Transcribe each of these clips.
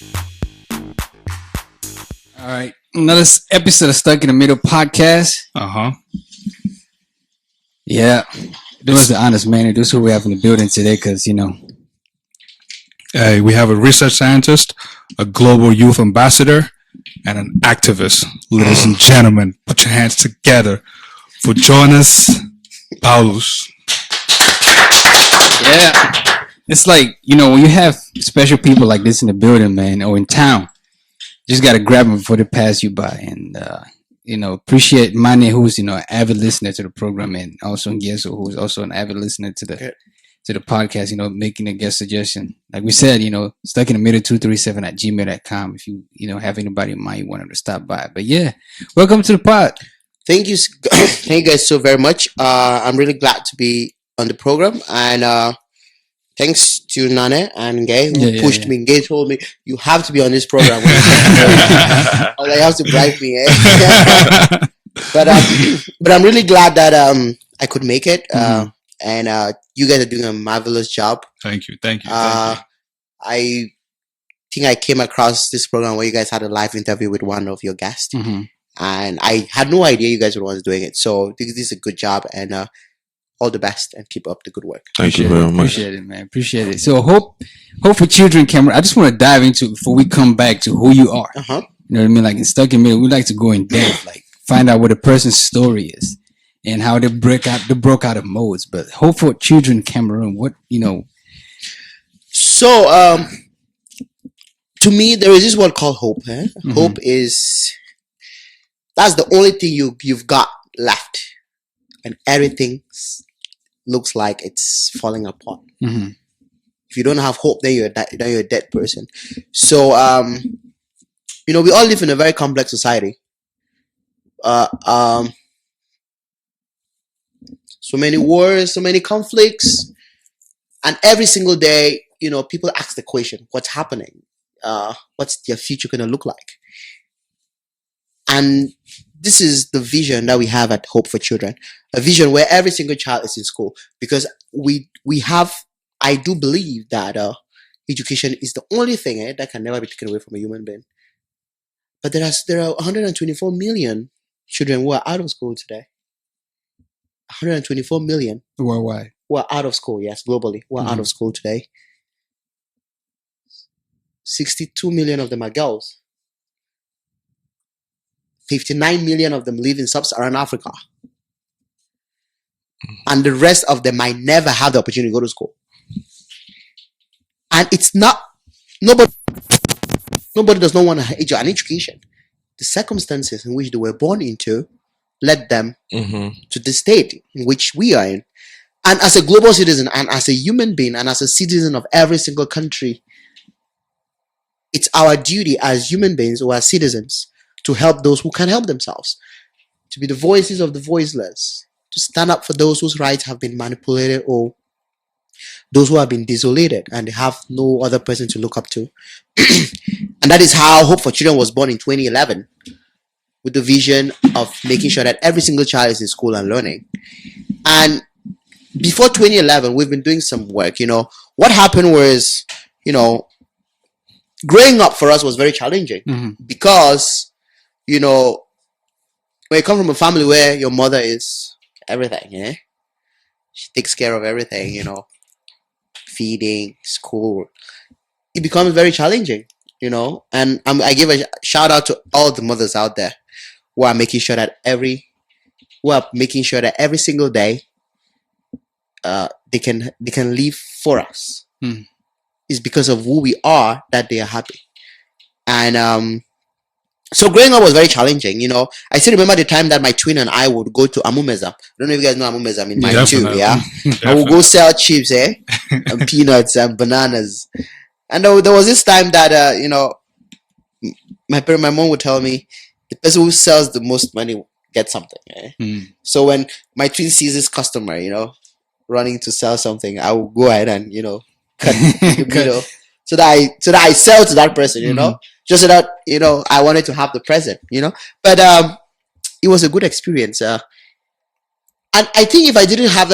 All right, another episode of Stuck in the Middle podcast. Yeah, there was the honest man. Those who we have in the building today, because Hey, we have a research scientist, a global youth ambassador, and an activist. Ladies and gentlemen, put your hands together for Jonas Paulus. Yeah, it's like when you have special people like this in the building, man, or in town, you just gotta grab them before they pass you by, and appreciate Mane, who's an avid listener to the program, and also Ngeso, who's also an avid listener to the podcast, making a guest suggestion. Like we said, stuck in the middle 237@gmail.com if you have anybody in mind you wanted to stop by. But yeah, welcome to the pod. Thank you guys so very much. I'm really glad to be on the program, and thanks to Nane and Gay who pushed me. Gay told me you have to be on this program. I was like, you have to bribe me, but I'm really glad that I could make it. And you guys are doing a marvelous job. Thank you. I think I came across this program where you guys had a live interview with one of your guests, and I had no idea you guys were the ones doing it. So this is a good job, and all the best, and keep up the good work. Thank you very much. Appreciate it, man. Appreciate it. So Hope for Children, Cameroon. I just want to dive into before we come back to who you are. You know what I mean? Like in Stuck in Middle, we like to go in depth, like find out what a person's story is and how they broke out of modes. But Hope for Children, Cameroon. So to me, there is this word called hope. Hope that's the only thing you've got left, and everything looks like it's falling apart. If you don't have hope, then you're a dead person. So we all live in a very complex society. So many wars, so many conflicts, and every single day, people ask the question, what's happening? What's their future going to look like? And this is the vision that we have at Hope for Children, a vision where every single child is in school, because I do believe that education is the only thing that can never be taken away from a human being. But there are 124 million children who are out of school today. 124 million worldwide who are out of school, yes, globally, who are out of school today. 62 million of them are girls. 59 million of them live in sub-Saharan Africa. And the rest of them might never have the opportunity to go to school. And it's not, nobody does not want an education. The circumstances in which they were born into led them to the state in which we are in. And as a global citizen, and as a human being, and as a citizen of every single country, it's our duty as human beings or as citizens to help those who can help themselves, to be the voices of the voiceless, to stand up for those whose rights have been manipulated, or those who have been desolated and they have no other person to look up to. And that is how Hope for Children was born in 2011, with the vision of making sure that every single child is in school and learning. And before 2011, we've been doing some work. What happened was, growing up for us was very challenging, because, when you come from a family where your mother is everything, she takes care of everything, feeding, school, it becomes very challenging, and I give a shout out to all the mothers out there who are making sure that every single day they can live for us. It's because of who we are that they are happy. And so growing up was very challenging. I still remember the time that my twin and I would go to Amumeza. I don't know if you guys know Amumeza in mine too. I would go sell chips, and peanuts and bananas. And there was this time that my mom would tell me, the person who sells the most money gets something. So when my twin sees this customer, running to sell something, I will go ahead and cut, so that I sell to that person, just so that I wanted to have the present, But it was a good experience, and I think if I didn't have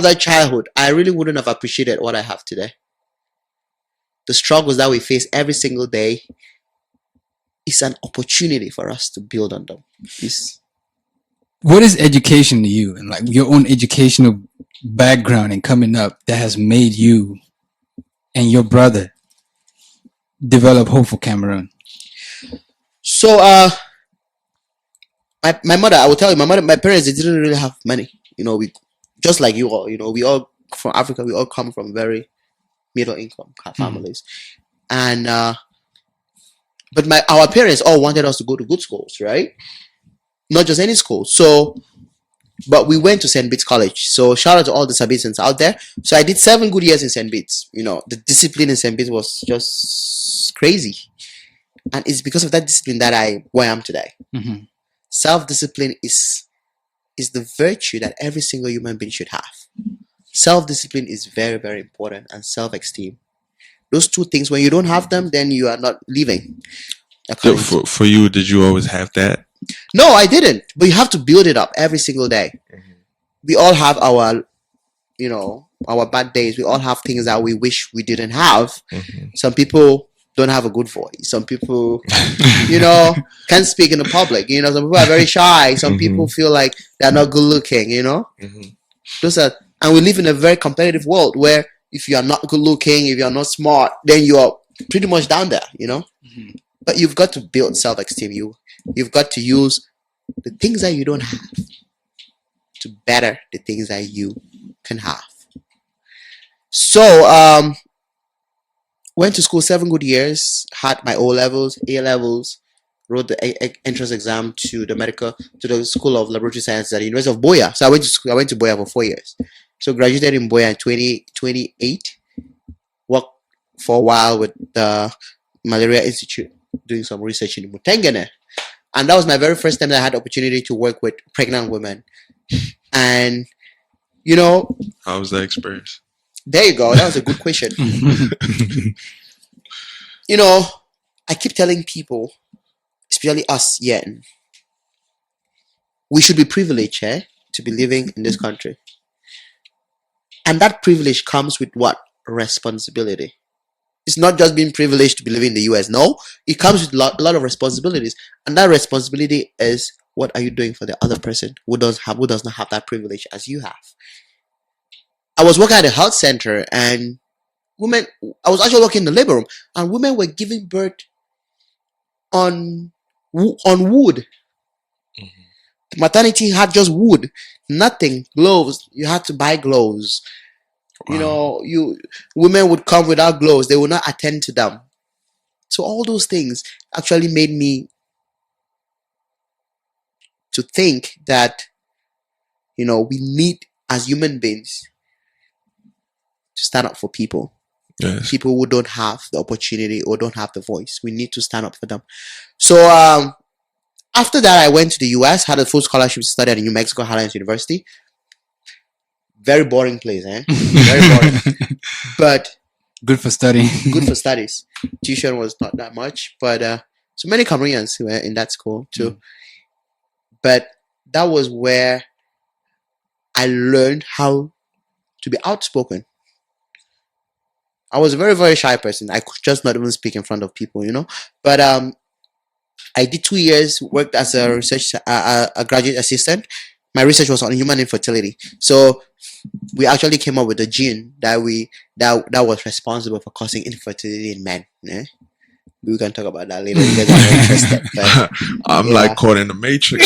that childhood, I really wouldn't have appreciated what I have today. the struggles that we face every single day is an opportunity for us to build on them. What is education to you, and like your own educational background and coming up that has made you and your brother develop hope for Cameroon? So, my mother, I will tell you, my parents, they didn't really have money. We just like you all. We all from Africa. We all come from very middle income families, and but our parents all wanted us to go to good schools, right? Not just any school. So, but we went to St. Bede's College. So shout out to all the Sabitans out there. So I did 7 good years in St. Bede's. The discipline in St. Bede's was just crazy, and it's because of that discipline that where I am today. Mm-hmm. Self-discipline is the virtue that every single human being should have. Self-discipline is very, very important, and self-esteem. Those two things, when you don't have them, then you are not living. So for you, did you always have that? No, I didn't. But you have to build it up every single day. Mm-hmm. We all have our bad days. We all have things that we wish we didn't have. Mm-hmm. Some people don't have a good voice. Some people, can't speak in the public. Some people are very shy. Some people feel like they're not good looking. And we live in a very competitive world where if you are not good looking, if you are not smart, then you are pretty much down there. Mm-hmm. But you've got to build self-esteem. You've got to use the things that you don't have to better the things that you can have. So, went to school 7 good years, had my O-levels, A-levels, wrote the entrance exam to the School of Laboratory Sciences at the University of Boya. So I went to Boya for 4 years. So graduated in Boya in 2028. Worked for a while with the Malaria Institute, doing some research in Mutengene. And that was my very first time that I had the opportunity to work with pregnant women. And, how was that experience? There you go. That was a good question. I keep telling people, especially us Yen, we should be privileged to be living in this country. And that privilege comes with what? Responsibility. It's not just being privileged to be living in the US. No, it comes with a lot of responsibilities. And that responsibility is, what are you doing for the other person who does not have that privilege as you have? I was working at a health center, and I was actually working in the labor room, and women were giving birth on wood. Mm-hmm. The maternity had just wood, nothing, gloves. You had to buy gloves. Wow. Women would come without gloves. They would not attend to them. So all those things actually made me to think that, we need, as human beings, to stand up for people. Yes. People who don't have the opportunity or don't have the voice. We need to stand up for them. So after that, I went to the US, had a full scholarship to study at the New Mexico Highlands University. Very boring place, Very boring. But good for studying. Good for studies. Tuition was not that much, but so many Cameroonians who were in that school too. But that was where I learned how to be outspoken. I was a very, very shy person. I could just not even speak in front of people, But I did 2 years, worked as a a graduate assistant. My research was on human infertility. So we actually came up with a gene that was responsible for causing infertility in men. Yeah? We can talk about that later because I'm interested. But, I'm like caught in the matrix.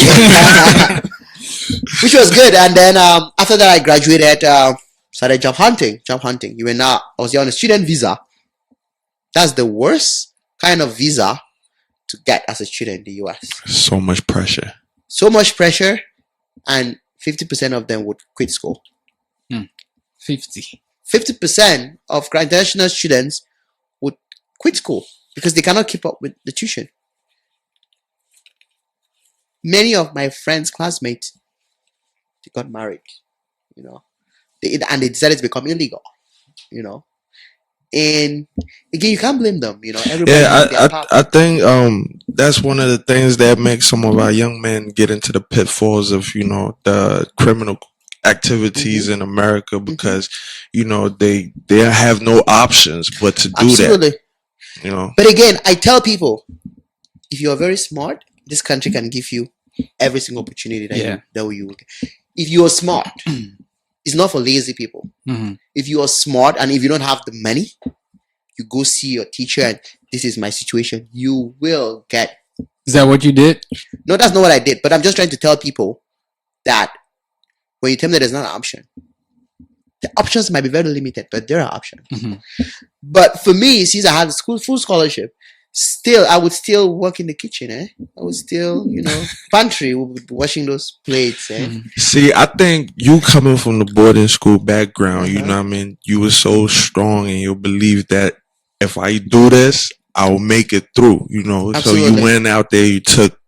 Which was good. And then after that, I graduated, started job hunting. I was on a student visa. That's the worst kind of visa to get as a student in the US. So much pressure. And 50% of them would quit school. 50% of international students would quit school because they cannot keep up with the tuition. Many of my friends' classmates, they got married, and they decided to become illegal, And again, you can't blame them, Everybody I think that's one of the things that makes some of our young men get into the pitfalls of the criminal activities in America because they have no options but to do Absolutely. that. But again, I tell people, if you are very smart, this country can give you every single opportunity that you will get. If you are smart, it's not for lazy people. If you are smart and if you don't have the money, you go see your teacher and this is my situation, you will get. Is that what you did? No, that's not what I did. But I'm just trying to tell people that when you tell me that there's not an option, the options might be very limited, but there are options. But for me, since I had full scholarship, I would still work in the kitchen. I would still, pantry, washing those plates. See, I think you coming from the boarding school background, you know what I mean? You were so strong in your belief that if I do this, I'll make it through, Absolutely. So you went out there, you took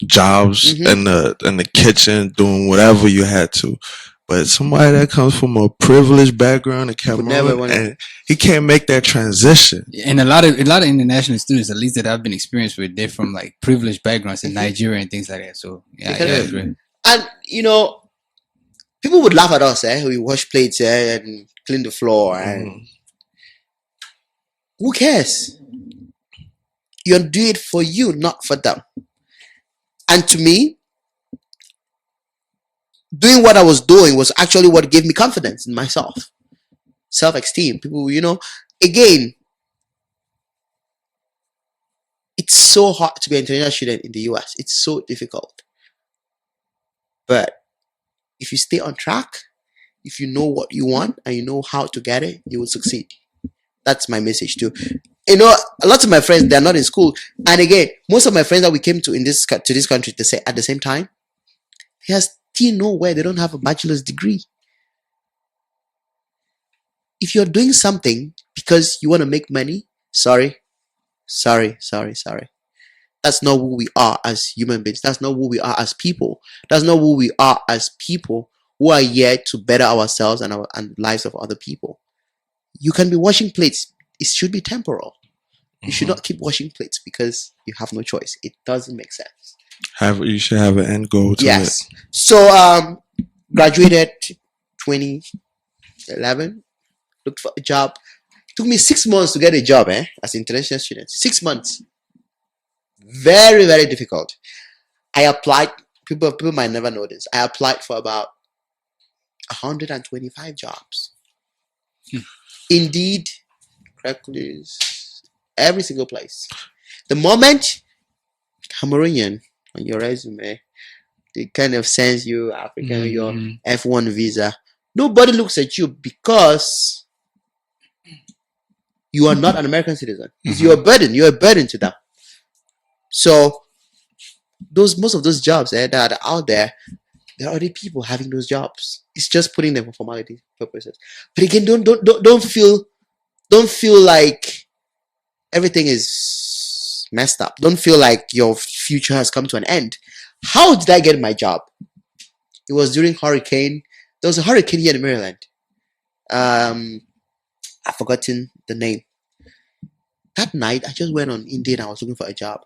jobs in the kitchen, doing whatever you had to. But somebody that comes from a privileged background in Cameroon, and he can't make that transition. And a lot of international students, at least that I've been experienced with, they're from like privileged backgrounds in Nigeria and things like that. So yeah. And people would laugh at us, we wash plates and clean the floor, and who cares? You do it for you, not for them. And to me, doing what I was doing was actually what gave me confidence in myself. Self-esteem. People, again, it's so hard to be an international student in the US. It's so difficult. But if you stay on track, if you know what you want and you know how to get it, you will succeed. That's my message too. A lot of my friends, they're not in school. And again, most of my friends that we came to this country to say at the same time, they are still nowhere. They don't have a bachelor's degree. If you're doing something because you want to make money, sorry. That's not who we are as human beings. That's not who we are as people. That's not who we are as people who are here to better ourselves and the lives of other people. You can be washing plates. It should be temporal. You should not keep washing plates because you have no choice. It doesn't make sense. You should have an end goal to it. So graduated 2011. Looked for a job. It took me 6 months to get a job as an international student. 6 months. Very, very difficult. I applied. People might never know this. I applied for about 125 jobs. Indeed, Craigslist, every single place. The moment Cameroonian on your resume, they kind of sends you African your F1 visa. Nobody looks at you because you are not an American citizen. You're a burden. You're a burden to them. So most of those jobs that are out there, there are already people having those jobs. It's just putting them for formality purposes. But again, don't feel like everything is messed up. Don't feel like your future has come to an end. How did I get my job? It was during hurricane. There was a hurricane here in Maryland. I've forgotten the name. That night, I just went on Indeed and I was looking for a job.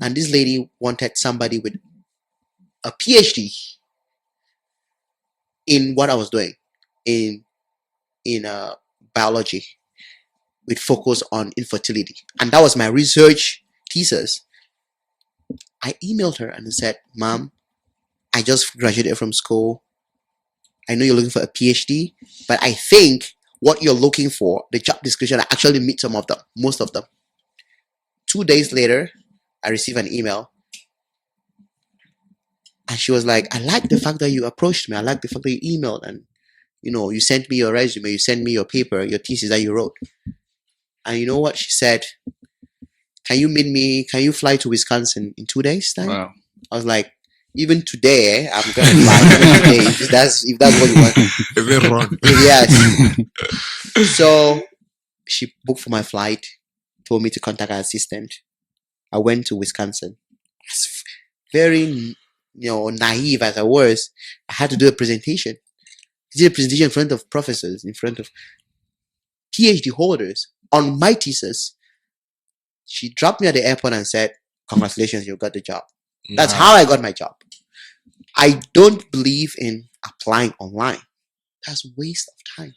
And this lady wanted somebody with a PhD in what I was doing in biology with focus on infertility. And that was my research thesis. I emailed her and said, "Ma'am, I just graduated from school. I know you're looking for a PhD, but I think what you're looking for, the job description, I actually meet some of them, most of them." 2 days later, I received an email. And she was like, "I like the fact that you approached me. I like the fact that you emailed and, you sent me your resume, you sent me your paper, your thesis that you wrote." And you know what? She said, can you fly to Wisconsin in 2 days time? Wow. I was like, even today, I'm going to fly even today, if that's what you want. Even run. Yes. So she booked for my flight, told me to contact her assistant. I went to Wisconsin. Very, naive as I was, I had to do a presentation. I did a presentation in front of professors, in front of PhD holders on my thesis. She dropped me at the airport and said, "Congratulations, you got the job." That's how I got my job. I don't believe in applying online. That's waste of time.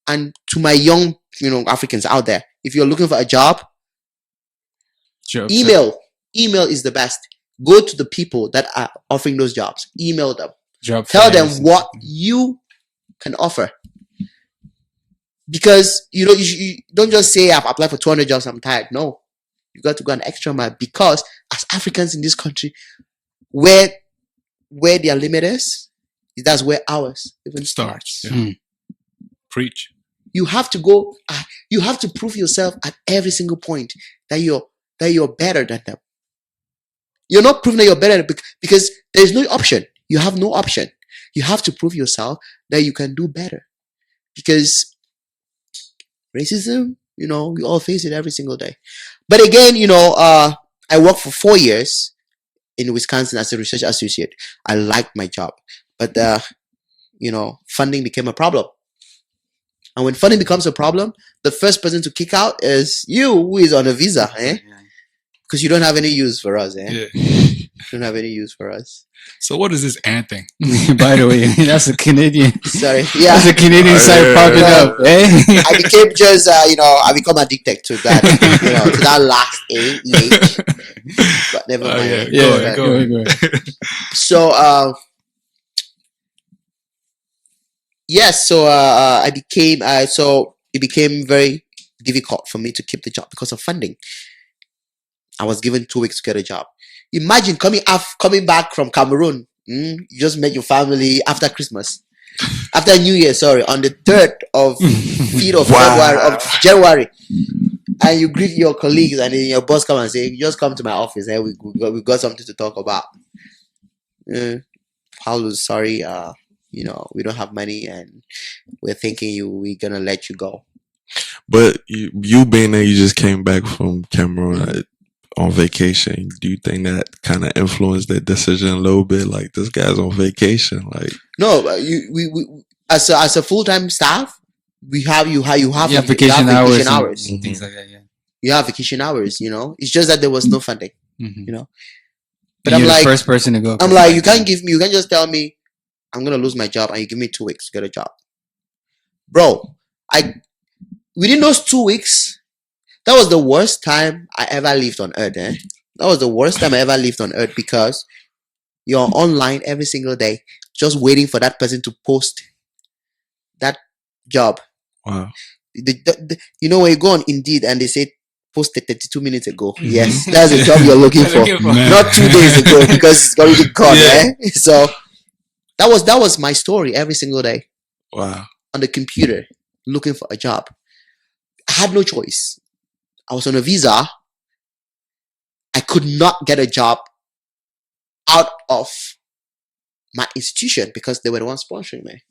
And to my young, Africans out there, if you're looking for a job, email is the best. Go to the people that are offering those jobs. Email them. Tell them what you can offer. Because you don't just say I've applied for 200 jobs, I'm tired. No, you got to go an extra mile, because as Africans in this country, where their limit is, that's where ours even starts. Preach. You have to go. You have to prove yourself at every single point that you're better than them. You're not proving that you're better because there's no option. You have no option. You have to prove yourself that you can do better. Because racism, we all face it every single day. But again, I worked for 4 years in Wisconsin as a research associate. I liked my job, but funding became a problem. And when funding becomes a problem, the first person to kick out is you, who is on a visa, because you don't have any use for us, Yeah. You don't have any use for us. So what is this anthem? By the way, that's a Canadian. Sorry, yeah, That's a Canadian side popping up. I became just, I become addicted to that, to that last A-E-H. But never mind. Go ahead. So, yes, so I became, so it became very difficult for me to keep the job because of funding. I was given 2 weeks to get a job. Imagine coming back from Cameroon. You just met your family after Christmas, after New Year. Sorry, on the 3rd of January, and you greet your colleagues, and then your boss come and say, "You just come to my office, and we got something to talk about." Paulo, sorry, we don't have money, and we're thinking we're gonna let you go. But you being there, you just came back from Cameroon on vacation. Do you think that kind of influenced that decision a little bit? Like, this guy's on vacation. Like, no, we as a full-time staff, you have vacation hours, things like that. Yeah, you have vacation hours. It's just that there was no funding. But I'm like, the first person to go. I'm like, you can't just tell me I'm gonna lose my job and you give me 2 weeks to get a job, bro. Within those 2 weeks, that was the worst time I ever lived on earth. That was the worst time I ever lived on earth, because you're online every single day, just waiting for that person to post that job. Wow. When you go on Indeed and they say posted 32 minutes ago. Yes, that's the job you're looking for. Not 2 days ago, because it's already gone. So that was my story every single day. Wow. On the computer, looking for a job. I had no choice. I was on a visa. I could not get a job out of my institution because they were the ones sponsoring me.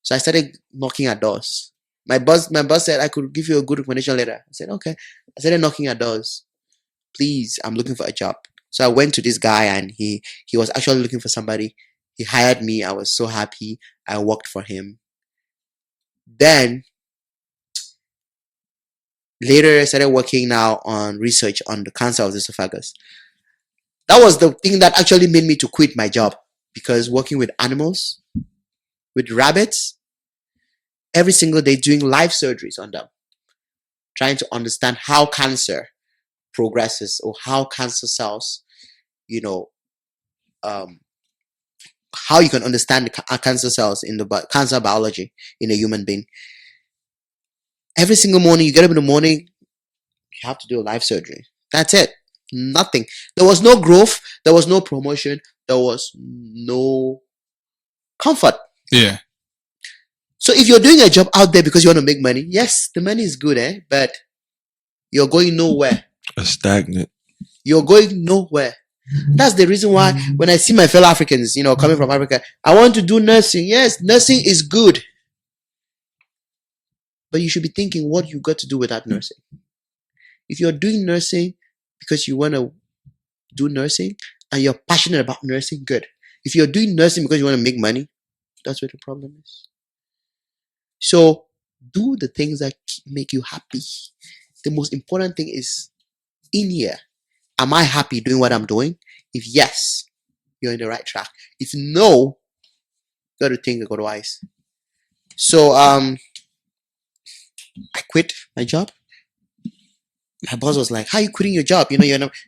So I started knocking at doors. My boss said I could give you a good recommendation letter. I said, okay. I started knocking at doors. Please, I'm looking for a job. So I went to this guy, and he was actually looking for somebody. He hired me. I was so happy. I worked for him. Then later, I started working now on research on the cancer of the esophagus. That was the thing that actually made me to quit my job, because working with animals, with rabbits, every single day doing live surgeries on them, trying to understand how cancer progresses, or how cancer cells, how you can understand the cancer cells in the cancer biology in a human being. Every single morning, you get up in the morning, you have to do a live surgery. That's it. Nothing. There was no growth. There was no promotion. There was no comfort. Yeah. So if you're doing a job out there because you want to make money, yes, the money is good, but you're going nowhere. Stagnant. You're going nowhere. That's the reason why when I see my fellow Africans, coming from Africa, I want to do nursing. Yes, nursing is good. But you should be thinking what you got to do with that nursing. If you're doing nursing because you want to do nursing and you're passionate about nursing, good. If you're doing nursing because you want to make money, that's where the problem is. So do the things that make you happy. The most important thing is, in here, am I happy doing what I'm doing? If yes, you're in the right track. If no, you got to think otherwise. So I quit my job. My boss was like, "How are you quitting your job? You know,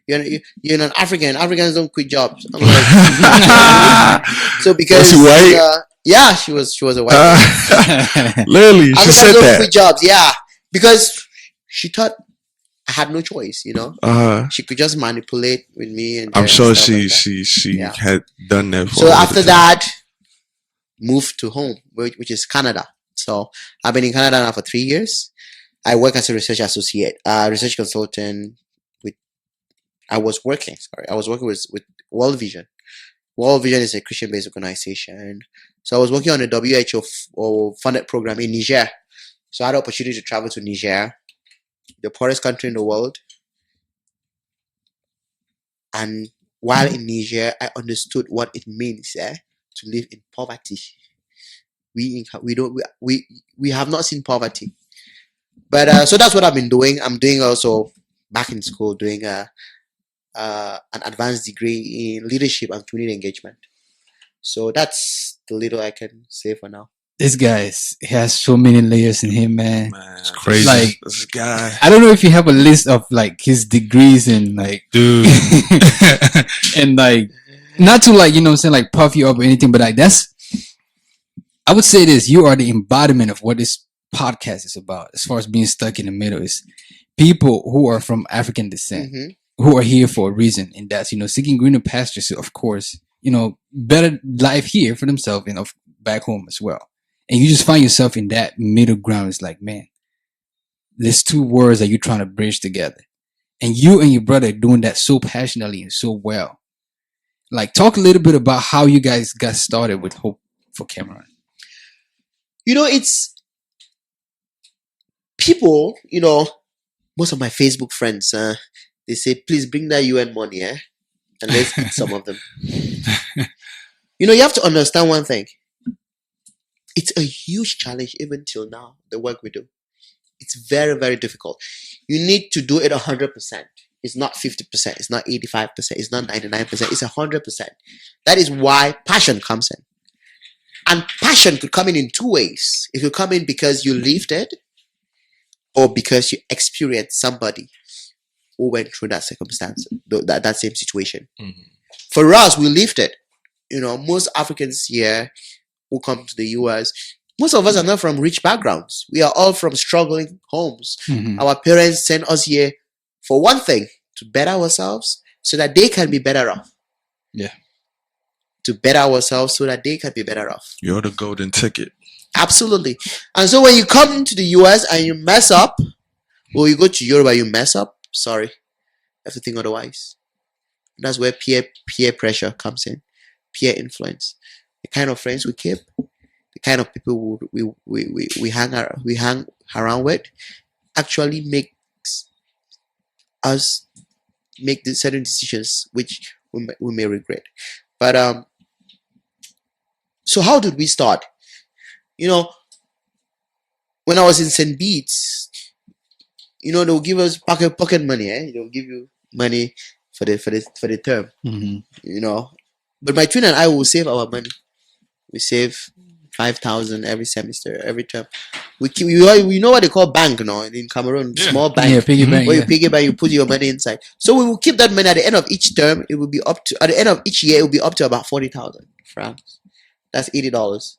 you're an African. Africans don't quit jobs." I'm like, so because Was she white? yeah, she was a white woman. Literally, she Africans said don't that. quit jobs, yeah, because she thought I had no choice. You know, she could just manipulate with me, and I'm sure stuff like she Yeah. had done that. For So all the after time. that, moved to home, which is Canada. So I've been in Canada now for 3 years. I work as a research associate, research consultant. I was working with World Vision. World Vision is a Christian-based organization. So I was working on a WHO funded program in Niger. So I had the opportunity to travel to Niger, the poorest country in the world. And while in Niger, I understood what it means to live in poverty. We have not seen poverty, but so that's what I've been doing. I'm doing also back in school, doing an advanced degree in leadership and community engagement. So that's the little I can say for now. This guy he has so many layers in him, man. It's crazy. Like, This guy. I don't know if you have a list of like his degrees and like, Dude. and like, not to like, you know what I'm saying, like puff you up or anything, but like I would say this: you are the embodiment of what this podcast is about. As far as being stuck in the middle, is people who are from African descent, who are here for a reason, and that's, you know, seeking greener pastures. Of course, you know, better life here for themselves and back home as well. And you just find yourself in that middle ground. It's like, man, there's two words that you're trying to bridge together, and you and your brother are doing that so passionately and so well. Like, talk a little bit about how you guys got started with Hope for Cameroon. You know, it's people, you know, most of my Facebook friends, they say, please bring that UN money, and let's eat some of them. You know, you have to understand one thing. It's a huge challenge even till now, the work we do. It's very, very difficult. You need to do it 100%. It's not 50%. It's not 85%. It's not 99%. It's 100%. That is why passion comes in. And passion could come in two ways. It could come in because you lived it, or because you experienced somebody who went through that circumstance, that same situation. For us, we lived it. You know, most Africans here who come to the US, most of us are not from rich backgrounds. We are all from struggling homes. Our parents sent us here for one thing, to better ourselves so that they can be better off. Yeah. To better ourselves so that they can be better off. You're the golden ticket. Absolutely. And so when you come to the US and you mess up, or you go to Europe and you mess up, sorry, you have to think otherwise. That's where peer pressure comes in, peer influence. The kind of friends we keep, the kind of people we hang around with, actually makes us make the certain decisions which we may regret. But so how did we start? You know, when I was in St. Beats, you know, they'll give us pocket money. They'll give you money for the term. You know, but my twin and I will save our money. We save 5,000 every semester, every term. We know what they call bank now in Cameroon, small bank. Yeah, piggy bank. Where you piggy bank, you put your money inside. So we will keep that money at the end of each term. It will be up to, at the end of each year, it will be up to about 40,000 francs. That's $80,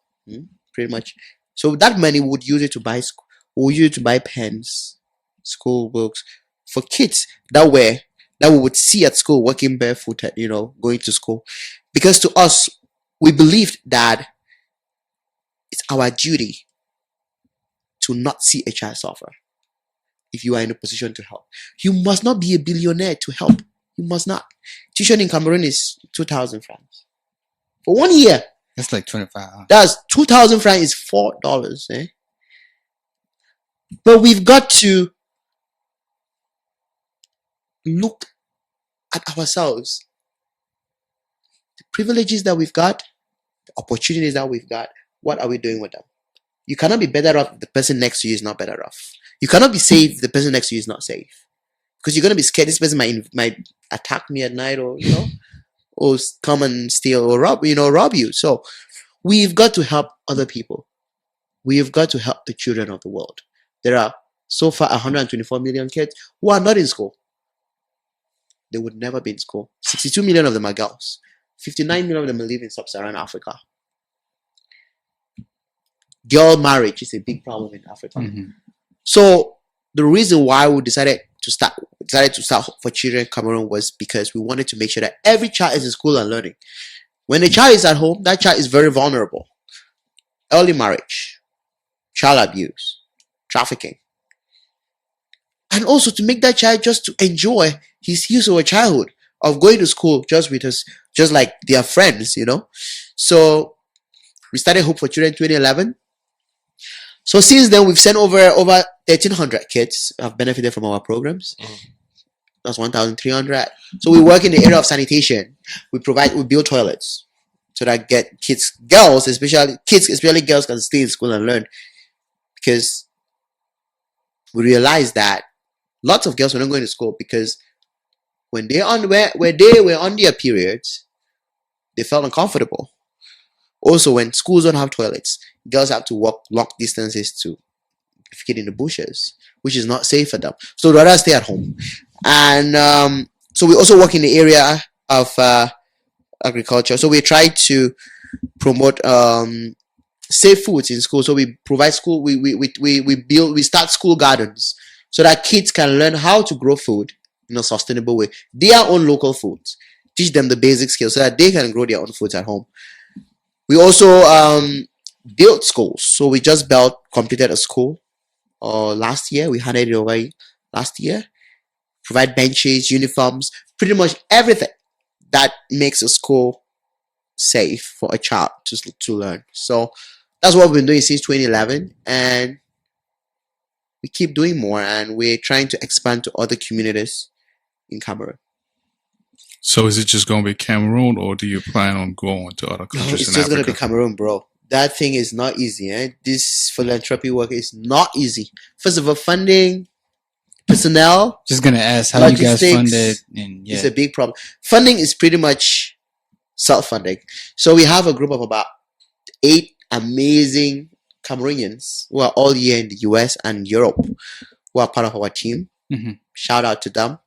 pretty much. So that money we would use it to buy pens, school books for kids that we would see at school walking barefooted, you know, going to school. Because to us, we believed that it's our duty to not see a child suffer. If you are in a position to help, you must not be a billionaire to help. You must not. Tuition in Cameroon is 2,000 francs for 1 year. That's like 25. That's 2,000 francs is $4. But we've got to look at ourselves. The privileges that we've got, the opportunities that we've got, what are we doing with them? You cannot be better off if the person next to you is not better off. You cannot be safe if the person next to you is not safe. Because you're going to be scared this person might attack me at night, or, you know, or come and steal or rob you. So we've got to help other people. We've got to help the children of the world. There are so far 124 million kids who are not in school. They would never be in school. 62 million of them are girls. 59 million of them live in sub-Saharan Africa. Girl marriage is a big problem in Africa. Mm-hmm. So the reason why we decided to start for Children Cameroon was because we wanted to make sure that every child is in school and learning. When a child is at home, that child is very vulnerable. Early marriage, child abuse, trafficking. And also to make that child just to enjoy his youth or childhood of going to school just with us, just like their friends, So we started Hope for Children 2011. So since then, we've sent over 1,300 kids who have benefited from our programs. That's 1,300. So we work in the area of sanitation. We build toilets so that girls, especially girls, can stay in school and learn. Because we realized that lots of girls were not going to school because when they were on their periods, they felt uncomfortable. Also, when schools don't have toilets, girls have to walk long distances to get in the bushes, which is not safe for them. So they'd rather stay at home. And so we also work in the area of agriculture. So we try to promote safe foods in school. So we provide school. We start school gardens so that kids can learn how to grow food in a sustainable way. Their own local foods. Teach them the basic skills so that they can grow their own foods at home. We also built schools. So we just completed a school last year. We handed it over last year. Provide benches, uniforms, pretty much everything that makes a school safe for a child to learn. So that's what we've been doing since 2011. And we keep doing more. And we're trying to expand to other communities in Cameroon. So is it just going to be Cameroon, or do you plan on going to other countries in Africa? It's just going to be Cameroon, bro. That thing is not easy. This philanthropy work is not easy. First of all, funding, personnel. Just going to ask how you guys funded. It's a big problem. Funding is pretty much self-funding. So we have a group of about 8 amazing Cameroonians who are all here in the US and Europe who are part of our team. Mm-hmm. Shout out to them.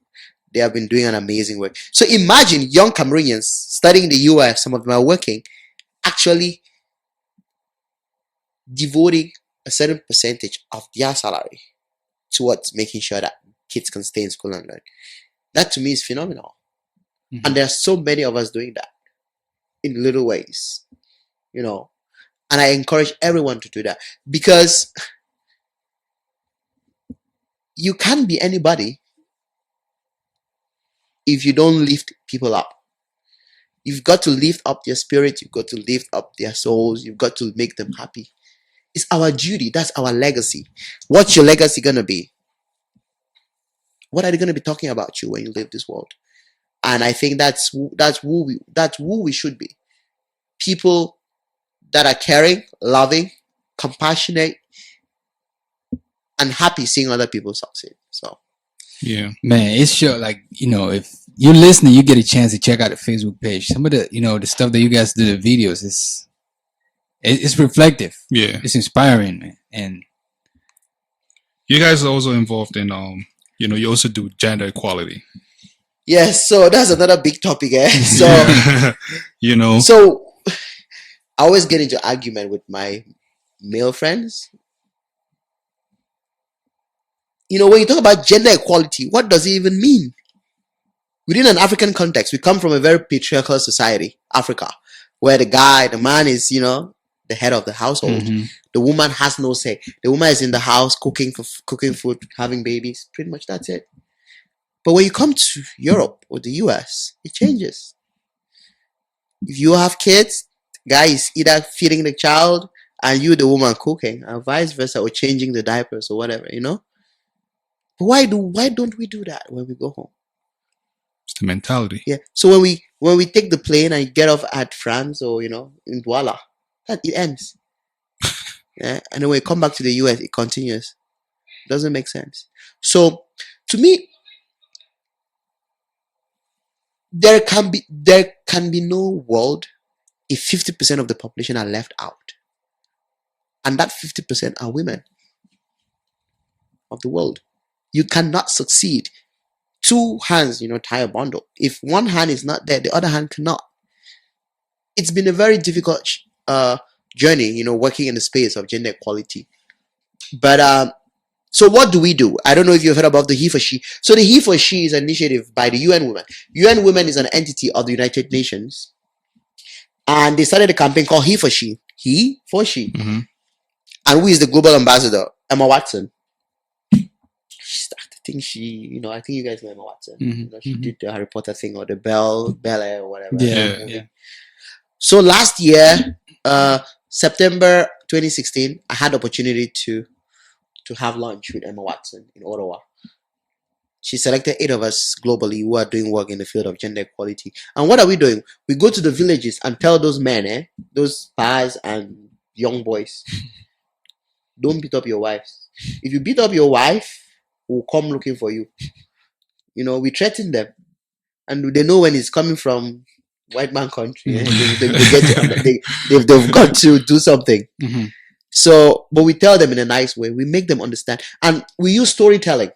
They have been doing an amazing work. So imagine young Cameroonians studying in the US, some of them are working, actually devoting a certain percentage of their salary towards making sure that kids can stay in school and learn. That to me is phenomenal. Mm-hmm. And there are so many of us doing that in little ways, And I encourage everyone to do that because you can't be anybody if you don't lift people up. You've got to lift up their spirit. You've got to lift up their souls. You've got to make them happy. It's our duty. That's our legacy. What's your legacy going to be? What are they going to be talking about you when you leave this world? And I think that's who we should be. People that are caring, loving, compassionate, and happy seeing other people succeed. So yeah, man, it's sure if you're listening, you get a chance to check out the Facebook page. Some of the the stuff that you guys do, the videos, it's reflective. Yeah, it's inspiring, man. And you guys are also involved in you also do gender equality. Yes, so that's another big topic, So So I always get into argument with my male friends. When you talk about gender equality, what does it even mean? Within an African context, we come from a very patriarchal society, Africa, where the man is, the head of the household. Mm-hmm. The woman has no say. The woman is in the house cooking food, having babies. Pretty much that's it. But when you come to Europe or the US, it changes. If you have kids, guy is either feeding the child and you, the woman, cooking, and vice versa, or changing the diapers or whatever, But why don't we do that when we go home? It's the mentality. Yeah. So when we take the plane and get off at France or in Douala, it ends. Yeah. And then when we come back to the US, it continues. Doesn't make sense. So to me, there can be no world if 50% of the population are left out, and that 50% are women of the world. You cannot succeed. Two hands, tie a bundle. If one hand is not there, the other hand cannot. It's been a very difficult journey, working in the space of gender equality. But so what do we do? I don't know if you've heard about the He for She. So the He for She is an initiative by the UN Women. UN Women is an entity of the United Nations, and they started a campaign called He for She. He for She. Mm-hmm. And who is the global ambassador? Emma Watson. I think you guys know Emma Watson. Mm-hmm. She did the Harry Potter thing or the Belle or whatever. Yeah. So last year, September 2016, I had the opportunity to have lunch with Emma Watson in Ottawa. She selected 8 of us globally who are doing work in the field of gender equality. And what are we doing? We go to the villages and tell those men, those pars and young boys, don't beat up your wives. If you beat up your wife, we'll come looking for you. We threaten them. And they know when it's coming from white man country. They've got to do something. Mm-hmm. So, but we tell them in a nice way. We make them understand. And we use storytelling.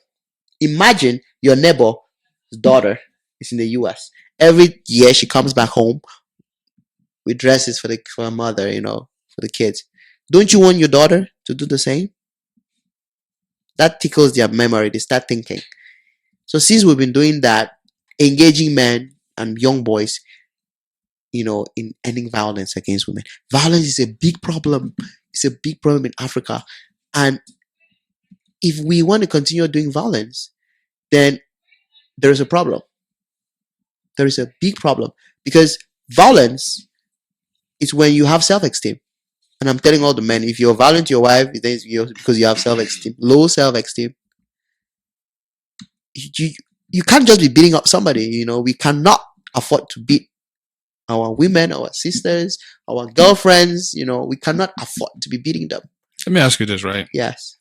Imagine your neighbor's daughter is in the US. Every year she comes back home with dresses for her mother, for the kids. Don't you want your daughter to do the same? That tickles their memory. They start thinking. So since we've been doing that, engaging men and young boys, in ending violence against women. Violence is a big problem. It's a big problem in Africa. And if we want to continue doing violence, then there is a problem. There is a big problem. Because violence is when you have self-esteem. And I'm telling all the men, if you're violent to your wife, it's because you have self-esteem. Low self-esteem. You can't just be beating up somebody. We cannot afford to beat our women, our sisters, our girlfriends. We cannot afford to be beating them. Let me ask you this, right? Yes.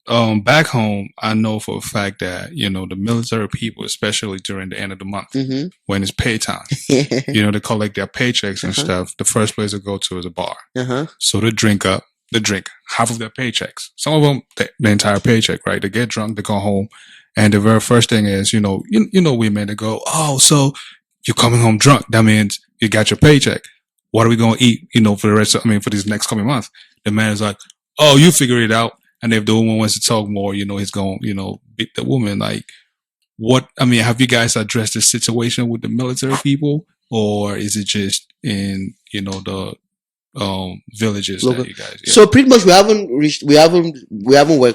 Back home, I know for a fact that, the military people, especially during the end of the month, Mm-hmm. when it's pay time, they collect their paychecks and stuff. The first place to go to is a bar. So they drink half of their paychecks. Some of them, the entire paycheck, right? They get drunk, they go home. And the very first thing is, women, they go, oh, so you're coming home drunk. That means you got your paycheck. What are we going to eat, for the rest of, for this next coming month? The man is like, oh, you figure it out. And if the woman wants to talk more, he's going, beat the woman. Like, have you guys addressed this situation with the military people? Or is it just in, the villages that you guys? Yeah. So pretty much we haven't worked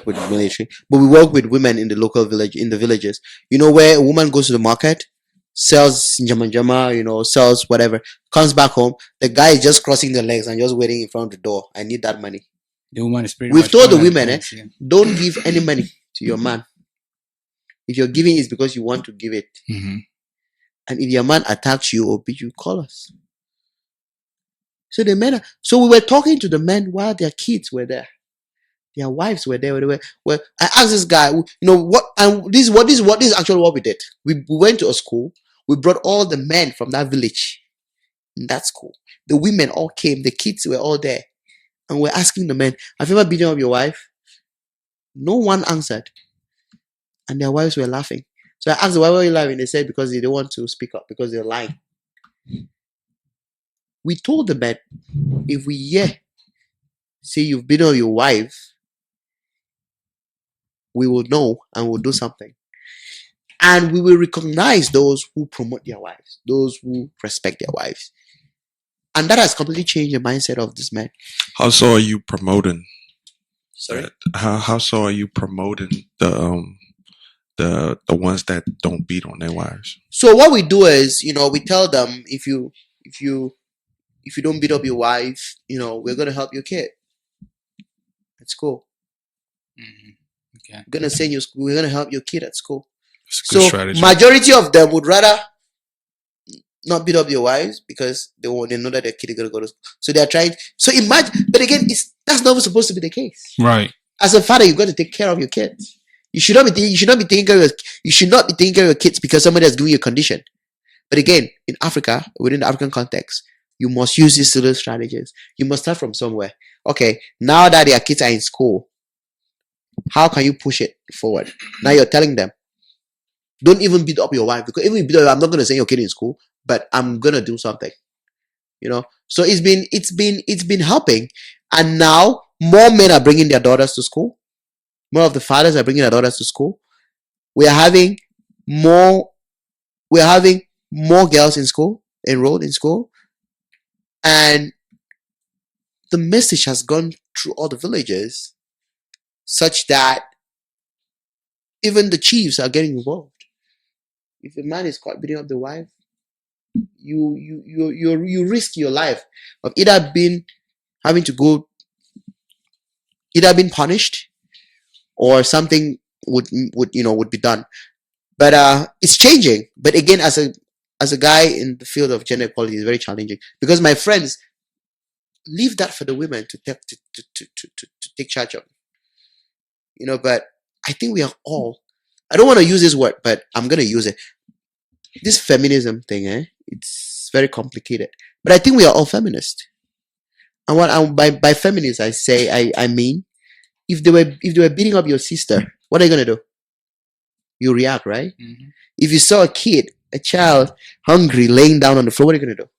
with the military, but we work with women in the local village, in the villages. Where a woman goes to the market, sells njama, sells whatever, comes back home, the guy is just crossing the legs and just waiting in front of the door. I need that money. The woman is pretty We've much told the women, don't give any money to your man. If you're giving, it's because you want to give it. Mm-hmm. And if your man attacks you or beats you, call us. So the men, so we were talking to the men while their kids were there. Their wives were there. Well, I asked this guy, what? And this is actually what we did. We went to a school. We brought all the men from that village in that school. The women all came. The kids were all there, and we're asking the men, "Have you ever beaten up your wife?" No one answered, and their wives were laughing. So I asked them, "Why were you laughing?" They said, "Because they don't want to speak up because they're lying." We told the men, if we say you've beaten up your wife, we will know and we'll do something. And we will recognize those who promote their wives, those who respect their wives. And that has completely changed the mindset of this man. How so are you promoting? Sorry? How so are you promoting the ones that don't beat on their wives? So what we do is, we tell them, if you don't beat up your wife, we're gonna help your kid at school. Mm-hmm. Okay. We're gonna send you school. We're gonna help your kid at school. That's a good strategy. Majority of them would rather not beat up their wives because they know that their kid is gonna go to school. So they're trying. So imagine, but again, that's not supposed to be the case. Right. As a father, you've got to take care of your kids. You should not be taking care of your kids because somebody has given you a condition. But again, in Africa, within the African context, you must use these little strategies. You must start from somewhere. Okay, now that their kids are in school, how can you push it forward? Now you're telling them, don't even beat up your wife, because even if you beat up, I'm not going to send your kid in school, but I'm going to do something. So it's been helping, and now more men are bringing their daughters to school. More of the fathers are bringing their daughters to school. We're having more girls in school, enrolled in school, and the message has gone through all the villages, such that even the chiefs are getting involved. If a man is caught beating up the wife, you risk your life of either being punished, or something would be done. But it's changing. But again, as a guy in the field of gender equality, it's very challenging, because my friends leave that for the women to take charge of. But I think we are all, I don't want to use this word, but I'm going to use it. This feminism thing, it's very complicated. But I think we are all feminists. And what by feminists, I mean, if they were beating up your sister, what are you going to do? You react, right? Mm-hmm. If you saw a child hungry, laying down on the floor, what are you going to do?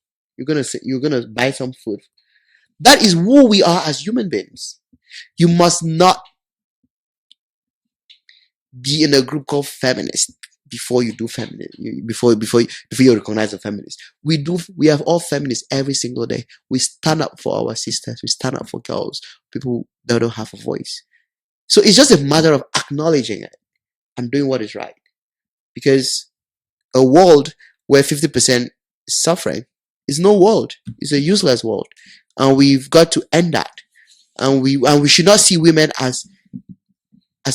You're going to buy some food. That is who we are as human beings. You must not be in a group called feminist before you do feminism. Before you recognize a feminist. We have all feminists every single day. We stand up for our sisters. We stand up for girls, people that don't have a voice. So it's just a matter of acknowledging it and doing what is right. Because a world where 50% is suffering is no world. It's a useless world. And we've got to end that. And we should not see women as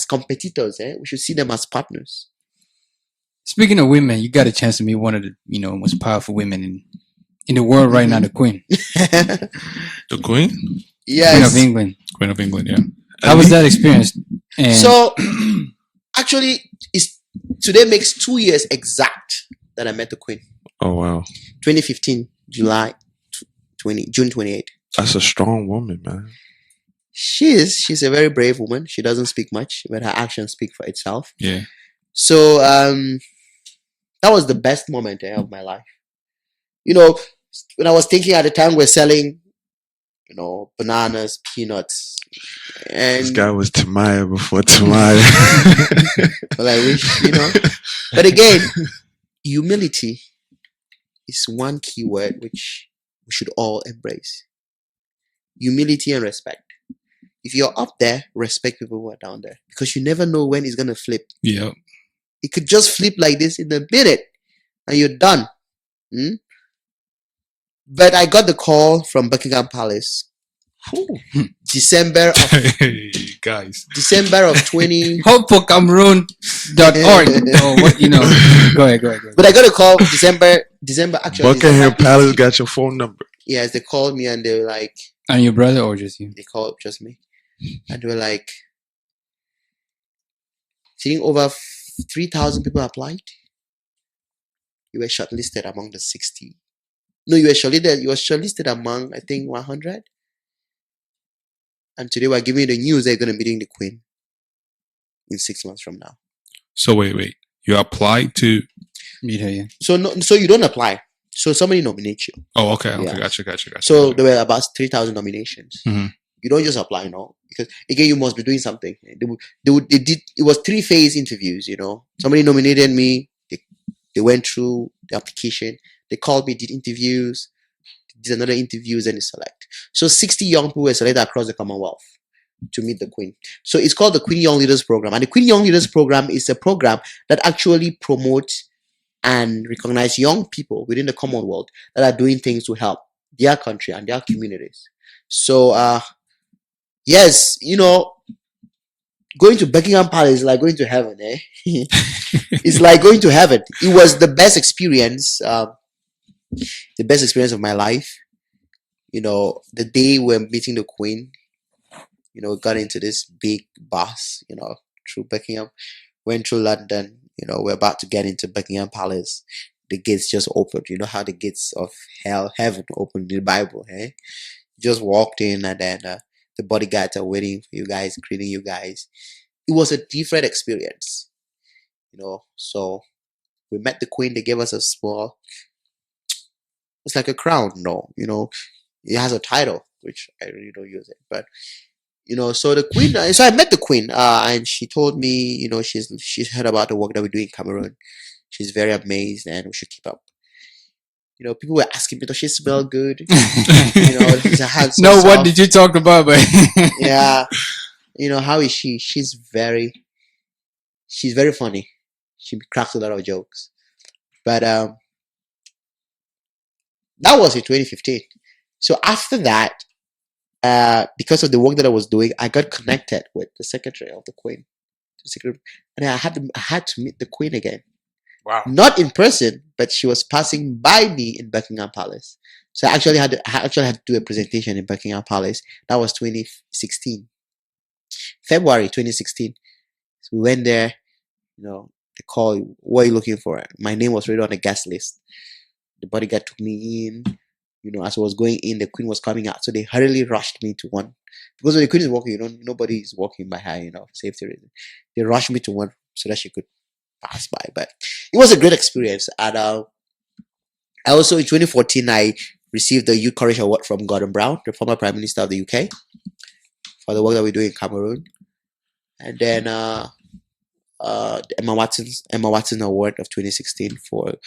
competitors. We should see them as partners. Speaking of women, you got a chance to meet one of the most powerful women in the world right now, the Queen. The Queen? Yes. Queen of England. Queen of England, yeah. How was that experience? And so, actually, today makes 2 years exact that I met the Queen. Oh, wow. 2015, June 28th. That's a strong woman, man. She's a very brave woman. She doesn't speak much, but her actions speak for itself. Yeah. So that was the best moment of my life. When I was thinking at the time we're selling, bananas, peanuts, and this guy was Tamaya before Tamaya. Well, I wish, But again, humility is one key word which we should all embrace. Humility and respect. If you're up there, respect people who are down there, because you never know when it's gonna flip. Yeah. It could just flip like this in a minute, and you're done. But I got the call from Buckingham Palace. December of December of 20. Hope for Cameroon.org. Go ahead. But I got a call December actually. Buckingham Palace got your phone number. Yes, they called me and they were like, and your brother or just you? They called just me. And they were like, seeing over 3,000 people applied. You were shortlisted among the 60. No, you were shortlisted among, I think, 100. And today we're giving you the news that you're going to be meeting the Queen in 6 months from now. So wait. You applied to meet her, yeah. So you don't apply. So somebody nominates you. Oh, okay. Yeah. Gotcha. So there were about 3,000 nominations. Mm-hmm. You don't just apply, because again, you must be doing something. They did. It was 3-phase interviews. Somebody nominated me. They went through the application. They called me, did interviews, did another interviews, and they select. So 60 young people were selected across the Commonwealth to meet the Queen. So it's called the Queen Young Leaders Program. And the Queen Young Leaders Program is a program that actually promotes and recognizes young people within the Commonwealth that are doing things to help their country and their communities. So, yes, going to Buckingham Palace is like going to heaven, It's like going to heaven. It was the best experience of my life. The day we're meeting the Queen, got into this big bus, through Buckingham, went through London, we're about to get into Buckingham Palace. the gates just opened. You know how the gates of heaven opened in the Bible, eh? Just walked in, and then the bodyguards are waiting for you guys, greeting you guys. It was a different experience, you know. So we met the queen. They gave us a small, it's like a crown, no, you know. It has a title, which I really don't use it, but you know. So the queen, so I met the queen, and she told me, you know, she's heard about the work that we do in Cameroon. She's very amazed, and we should keep up. You know, people were asking me, does she smell good? You know, she's a handsome. No, what did you talk about? But yeah, you know, how is she? She's very funny. She cracks a lot of jokes. But that was in 2015. So after that, because of the work that I was doing, I got connected with the secretary of the Queen, and I had to meet the Queen again. Wow! Not in person, but she was passing by me in Buckingham Palace. So I actually had to do a presentation in Buckingham Palace. That was 2016, February 2016. So we went there. You know, they call, what are you looking for? My name was already on the guest list. The bodyguard took me in. You know, as I was going in, the Queen was coming out. So they hurriedly rushed me to one. Because when the Queen is walking, you know, nobody is walking by her, you know, for safety reasons. They rushed me to one so that she could pass by. But it was a great experience. And I also, in 2014, I received the Youth Courage Award from Gordon Brown, the former Prime Minister of the UK, for the work that we do in Cameroon. And then the Emma Watson Award of 2016 for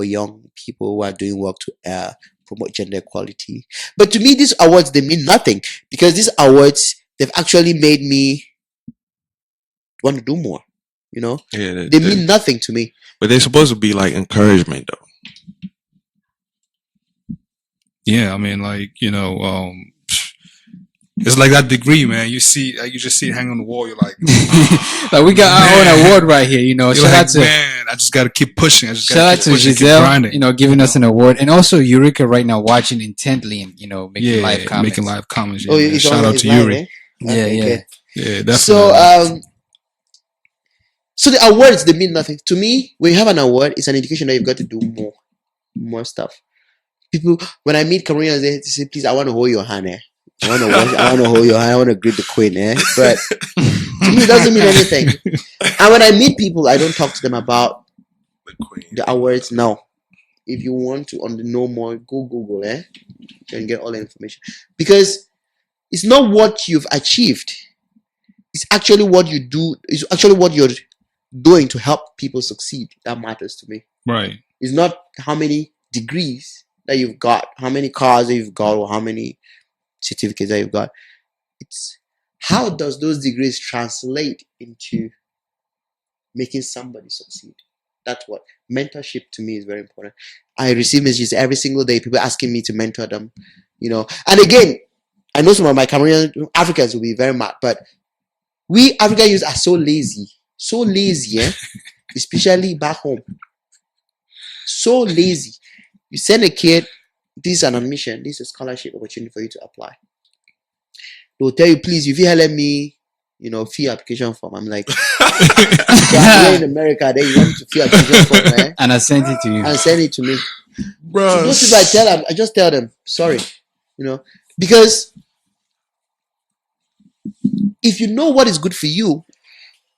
young people who are doing work to promote gender equality. But to me, these awards, they mean nothing, because these awards, they've actually made me want to do more. You know, yeah, they mean nothing to me. But they're supposed to be like encouragement, though. Yeah, I mean, like, you know, it's like that degree, man. You see, like, you just see it hang on the wall. You're like, like, we got our own award right here. You know, shout out to, man, I just got to keep pushing. Shout out to Giselle, you know, giving us an award, and also Eureka right now watching intently and, you know, making live comments. Making live comments. Yeah, shout out to Yuri. Eh? Okay, yeah, definitely. So so the awards, they mean nothing to me. When you have an award, it's an indication that you've got to do more stuff. People, when I meet Cameroonians, they say, "Please, I want to hold your hand." I want to hold your hand. I want to greet the Queen. But to me, it doesn't mean anything. And when I meet people, I don't talk to them about the awards. No, if you want to know more, go Google. You can get all the information, because it's not what you've achieved. It's actually what you do. It's actually what you're doing to help people succeed that matters to me. Right. It's not how many degrees that you've got, how many cars that you've got, or how many certificates that you've got. It's how does those degrees translate into making somebody succeed. That's what mentorship to me is very important. I receive messages every single day, people asking me to mentor them, you know. And again, I know some of my Cameroonian Africans will be very mad, but we African youths are so lazy, yeah. Especially back home, so lazy. You send a kid, this is an admission, this is a scholarship opportunity for you to apply. They'll tell you, please, if you help me, you know, fill application form. I'm like, I'm in America, then you want me to fill application form, man? And I sent it to you. And send it to me. Bro. So those people, I just tell them, sorry, you know, because if you know what is good for you,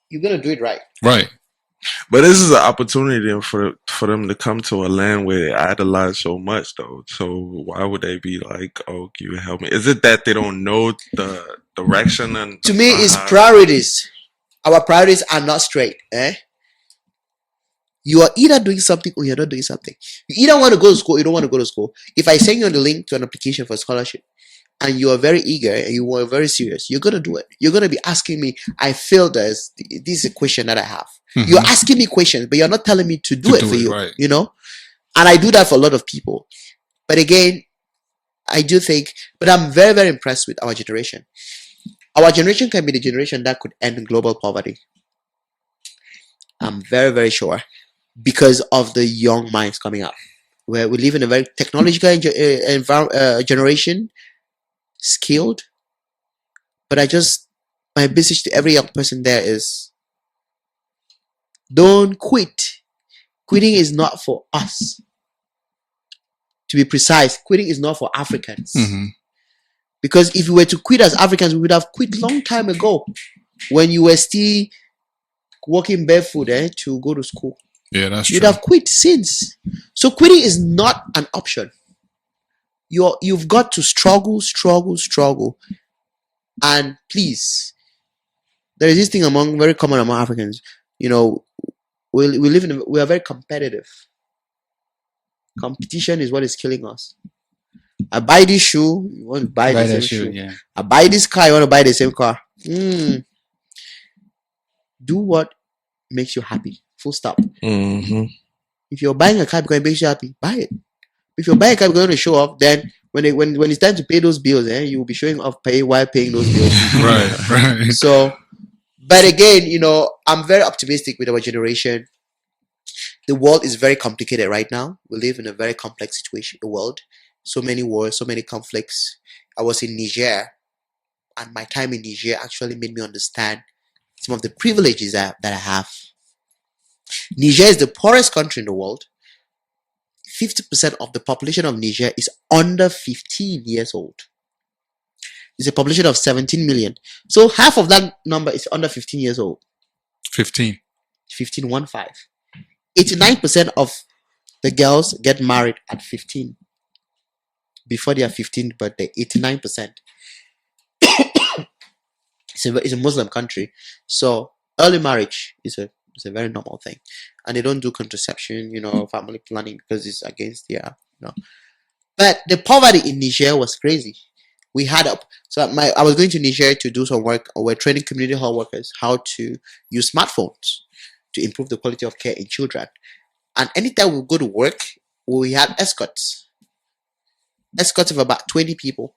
you're gonna do it right. Right. But this is an opportunity for them to come to a land where they idolize so much, though. So why would they be like, "Oh, can you help me"? Is it that they don't know the direction? And to me, it's priorities. Our priorities are not straight. You are either doing something or you're not doing something. You either want to go to school, or you don't want to go to school. If I send you the link to an application for a scholarship, and you are very eager and you are very serious, you're gonna do it. You're gonna be asking me, I failed this. This is a question that I have. Mm-hmm. You're asking me questions, but you're not telling me to do it for you. Right. You know? And I do that for a lot of people. But again, I do think, but I'm very, very impressed with our generation. Our generation can be the generation that could end global poverty. I'm very, very sure. Because of the young minds coming up. Where we live in a very technological generation. Skilled, but my message to every young person there is, don't quit Quitting is not for us. To be precise, quitting is not for Africans. Because if you were to quit as Africans, we would have quit long time ago, when you were still walking barefoot to go to school. Yeah, that's You'd true. have quit since. So quitting is not an option. You've got to struggle. And please, there is this thing very common among Africans. We are very competitive. Competition is what is killing us. I buy this shoe, you want to buy the same shoe. Yeah. I buy this car, you want to buy the same car. Do what makes you happy. Full stop. If you're buying a car because it makes you happy, buy it. If you're buying a car because you want to show off, then when it's time to pay those bills, you will be showing off while paying those bills. Right. So, but again, I'm very optimistic with our generation. The world is very complicated right now. We live in a very complex situation. The world, so many wars, so many conflicts. I was in Niger, and my time in Niger actually made me understand some of the privileges that I have. Niger is the poorest country in the world. 50% of the population of Niger is under 15 years old. It's a population of 17 million. So half of that number is under 15 years old. 15. 89% of the girls get married at 15. Before their 15th birthday. 89%. It's a Muslim country. So early marriage is a very normal thing. And they don't do contraception, family planning, because it's against their, But the poverty in Niger was crazy. I was going to Niger to do some work. We're training community health workers how to use smartphones to improve the quality of care in children. And anytime we go to work, we had escorts of about 20 people.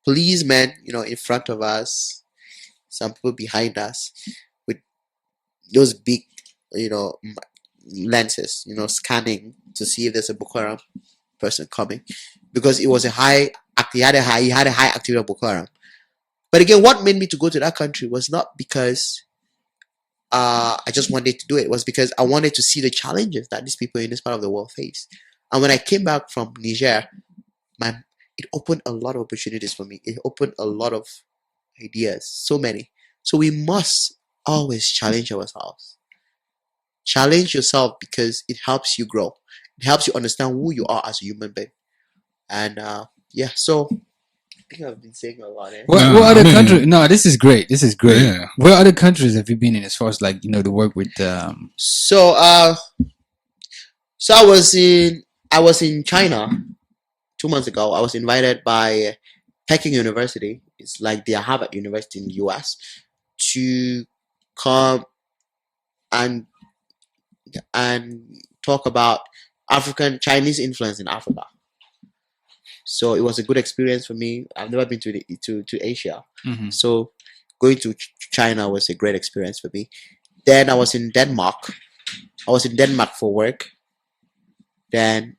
Policemen, in front of us, some people behind us, with those big, lenses, scanning to see if there's a Boko Haram person coming, because it was he had a high activity of Boko Haram. But again, what made me to go to that country was not because I just wanted to do it. It was because I wanted to see the challenges that these people in this part of the world face. And when I came back from Niger, it opened a lot of opportunities for me. It opened a lot of ideas, so many. So we must always challenge ourselves. Challenge yourself, because it helps you grow. It helps you understand who you are as a human being. And so I think I've been saying a lot. What other countries? No, this is great. Yeah. What other countries have you been in, as far as the work with? So I was in China 2 months ago. I was invited by Peking University. It's like the Harvard University in the US, to come and talk about Chinese influence in Africa. So it was a good experience for me. I've never been to Asia. So going to China was a great experience for me. Then I was in Denmark. For work. Then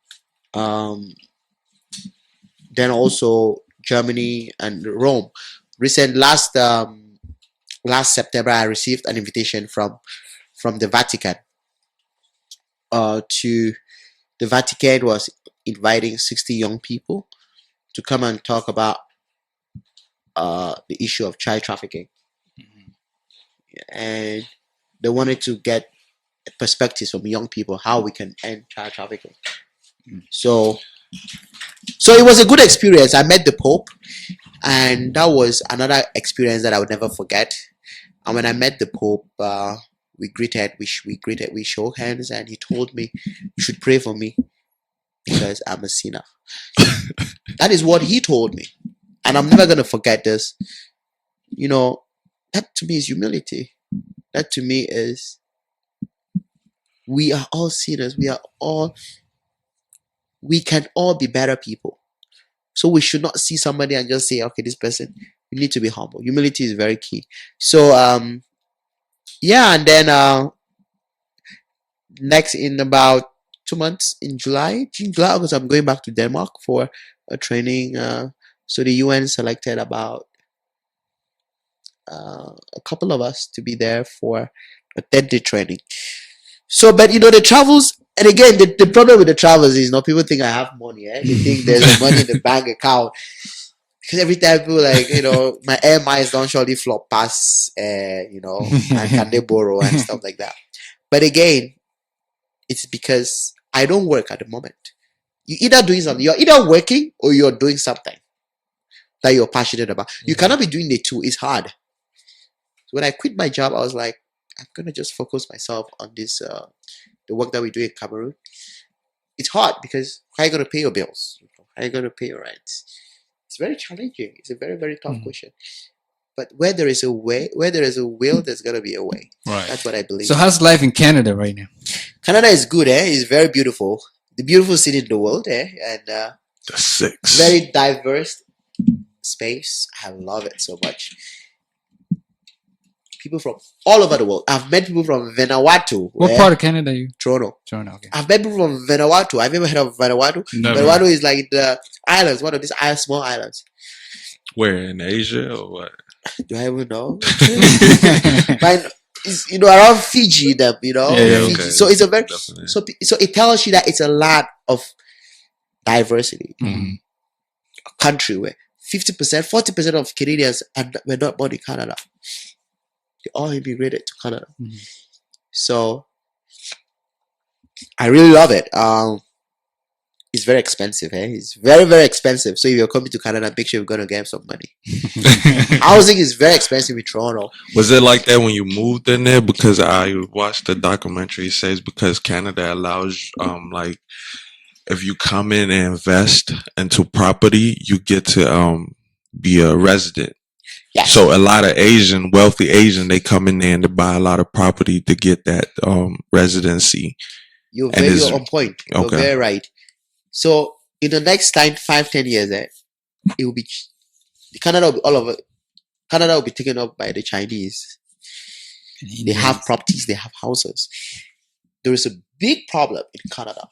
also Germany and Rome. Last September, I received an invitation from the Vatican. To the Vatican was inviting 60 young people to come and talk about the issue of child trafficking. And they wanted to get perspectives from young people how we can end child trafficking. So it was a good experience. I met the Pope, and that was another experience that I would never forget. And when I met the Pope, we shook hands, and he told me, "You should pray for me because I'm a sinner." That is what he told me, and I'm never gonna forget this. That to me is humility. That to me is, we are all sinners. We can all be better people. So we should not see somebody and just say, okay, this person. We need to be humble. Humility is very key. So and then next, in about 2 months, in July, August, I'm going back to Denmark for a training. So the UN selected about a couple of us to be there for a 10-day training. So, but the travels, and again, the problem with the travels is, people think I have money. They think there's money in the bank account. Because every time people my air miles don't surely flop past, and can they borrow and stuff like that. But again, it's because I don't work at the moment. You're either doing something, you're either working or you're doing something that you're passionate about. You cannot be doing the two. It's hard. So when I quit my job, I was like, I'm gonna just focus myself on this, the work that we do in Cameroon. It's hard because how are you gonna pay your bills? How are you gonna pay your rent? It's very challenging. It's a very, very tough question. But where there is a way, where there is a will, there's gonna be a way. Right. That's what I believe. So how's life in Canada right now? Canada is good, It's very beautiful. The beautiful city in the world, And the six. Very diverse space. I love it so much. People from all over the world. I've met people from Vanuatu. What part of Canada are you? Toronto. Toronto, okay. I've met people from Vanuatu. Have you ever heard of Vanuatu? Never. Vanuatu is like the islands, one of these small islands. Where, in Asia or what? Do I even know? It's, around Fiji, them, Yeah, Fiji. okay. So it's a very Definitely. so it tells you that it's a lot of diversity. Mm-hmm. A country where 50%, 40% of Canadians were not born in Canada. They all immigrated to Canada. Mm-hmm. So I really love it. It's very expensive, It's very, very expensive. So if you're coming to Canada, make sure you're gonna get some money. Housing is very expensive in Toronto. Was it like that when you moved in there? Because I watched the documentary. It says because Canada allows, if you come in and invest into property, you get to be a resident. Yes. So a lot of wealthy Asian, they come in there and they buy a lot of property to get that residency. You're very on point. You're Okay. very right. So in the next 5-10 years, it will be Canada will be all over. Canada will be taken up by the Chinese. They have properties, they have houses. There is a big problem in Canada.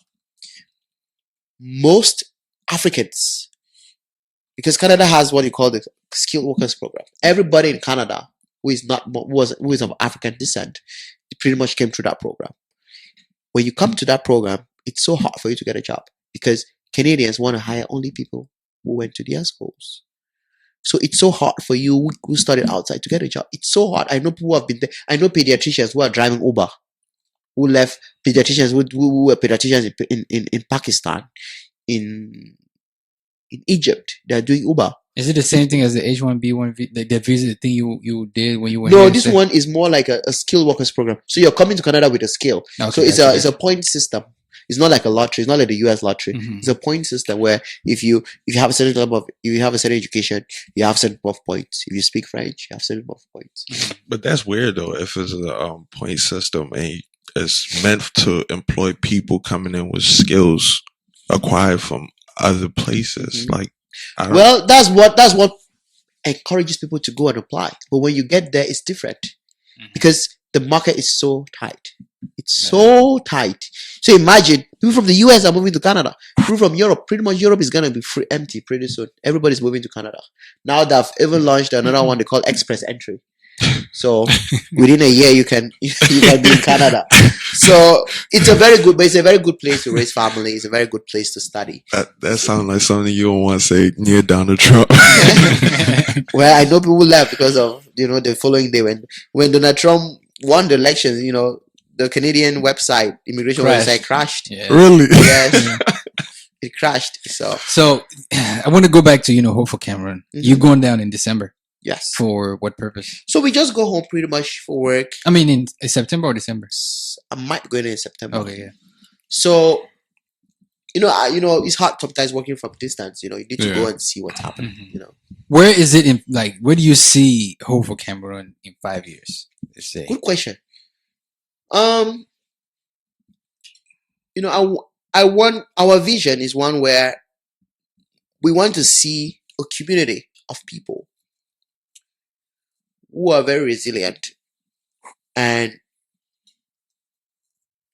Most Africans, because Canada has what you call the skilled workers program. Everybody in Canada who is of African descent, pretty much came through that program. When you come to that program, it's so hard for you to get a job because Canadians want to hire only people who went to their schools. So it's so hard for you who studied outside to get a job. It's so hard. I know people who have been there. I know pediatricians who are driving Uber, who left pediatricians who were pediatricians in Pakistan, in Egypt. They're doing Uber. Is it the same thing as the H1B1 the visa thing you did when you were No, here? this one is more like a skilled workers program. So you're coming to Canada with a skill. Okay, so it's a point system. It's not like a lottery. It's not like the US lottery. Mm-hmm. It's a point system where if you have a certain level if you have a certain education, you have certain number of points. If you speak French, you have certain number of points. But that's weird though. If it's a point system and it's meant to employ people coming in with skills acquired from other places, Well, that's what encourages people to go and apply. But when you get there, it's different because the market is so tight. It's so tight. So imagine people from the US are moving to Canada. People from Europe, pretty much Europe is gonna be empty pretty soon. Everybody's moving to Canada. Now they've even launched another one they call Express Entry. So within a year you can be in Canada. So it's a very good place to raise family. It's a very good place to study. That sounds like something you don't want to say near Donald Trump. Well, I know people left because of the following day when Donald Trump won the elections. The Canadian immigration website crashed. Yeah. Really? Yes. It crashed. So I want to go back to Hope for Cameroon. Mm-hmm. You're going down in December. Yes. For what purpose? So we just go home pretty much for work. I mean, in September or December? I might go in September. Okay, yeah. So, it's hard sometimes working from distance. You need to go and see what's happening. Mm-hmm. Where is it in where do you see Hope for Cameroon in 5 years? Let's say. Good question. I want our vision is one where we want to see a community of people who are very resilient, and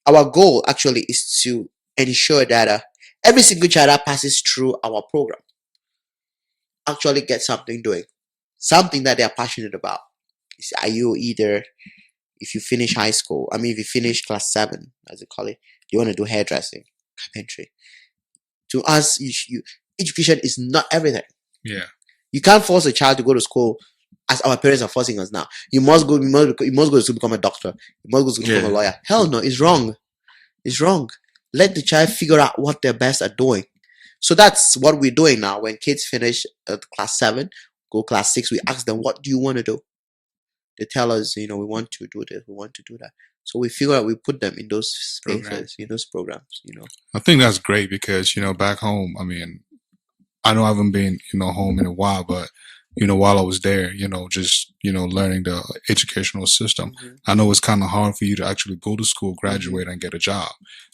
our goal actually is to ensure that every single child that passes through our program actually gets something doing, something that they are passionate about. Are you either if you finish high school, if you finish class 7, as they call it, you want to do hairdressing, carpentry. To us, education is not everything. Yeah. You can't force a child to go to school as our parents are forcing us now. You must go to school to become a doctor. You must go to school to become a lawyer. Hell no, it's wrong. It's wrong. Let the child figure out what they're best at doing. So that's what we're doing now. When kids finish class 7, go class 6, we ask them, what do you want to do? They tell us, we want to do this, we want to do that. So we figure out, we put them in those spaces, in those programs, I think that's great because, back home, I know I haven't been, home in a while, but, while I was there, just, learning the educational system, I know it's kind of hard for you to actually go to school, graduate, and get a job.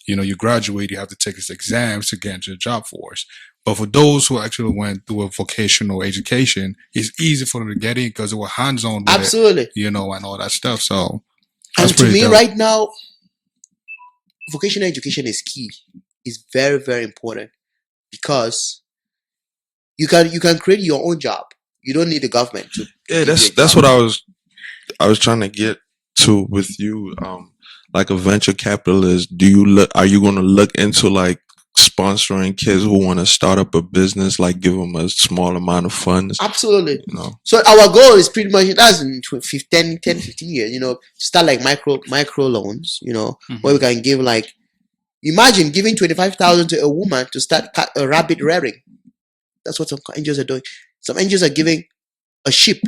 You graduate, you have to take these exams to get into the job force. But for those who actually went through a vocational education, it's easy for them to get in because they were hands-on with absolutely it, and all that stuff. So, and to me, right now, vocational education is key. It's very, very important because you can create your own job. You don't need the government to. Yeah, that's what I was trying to get to with you. Like a venture capitalist, are you going to look into like sponsoring kids who want to start up a business, like give them a small amount of funds? Absolutely. So our goal is pretty much that's in 10, 15 years, to start like micro loans, where we can give like, imagine giving 25,000 to a woman to start a rabbit rearing. That's what some NGOs are doing. Some NGOs are giving a sheep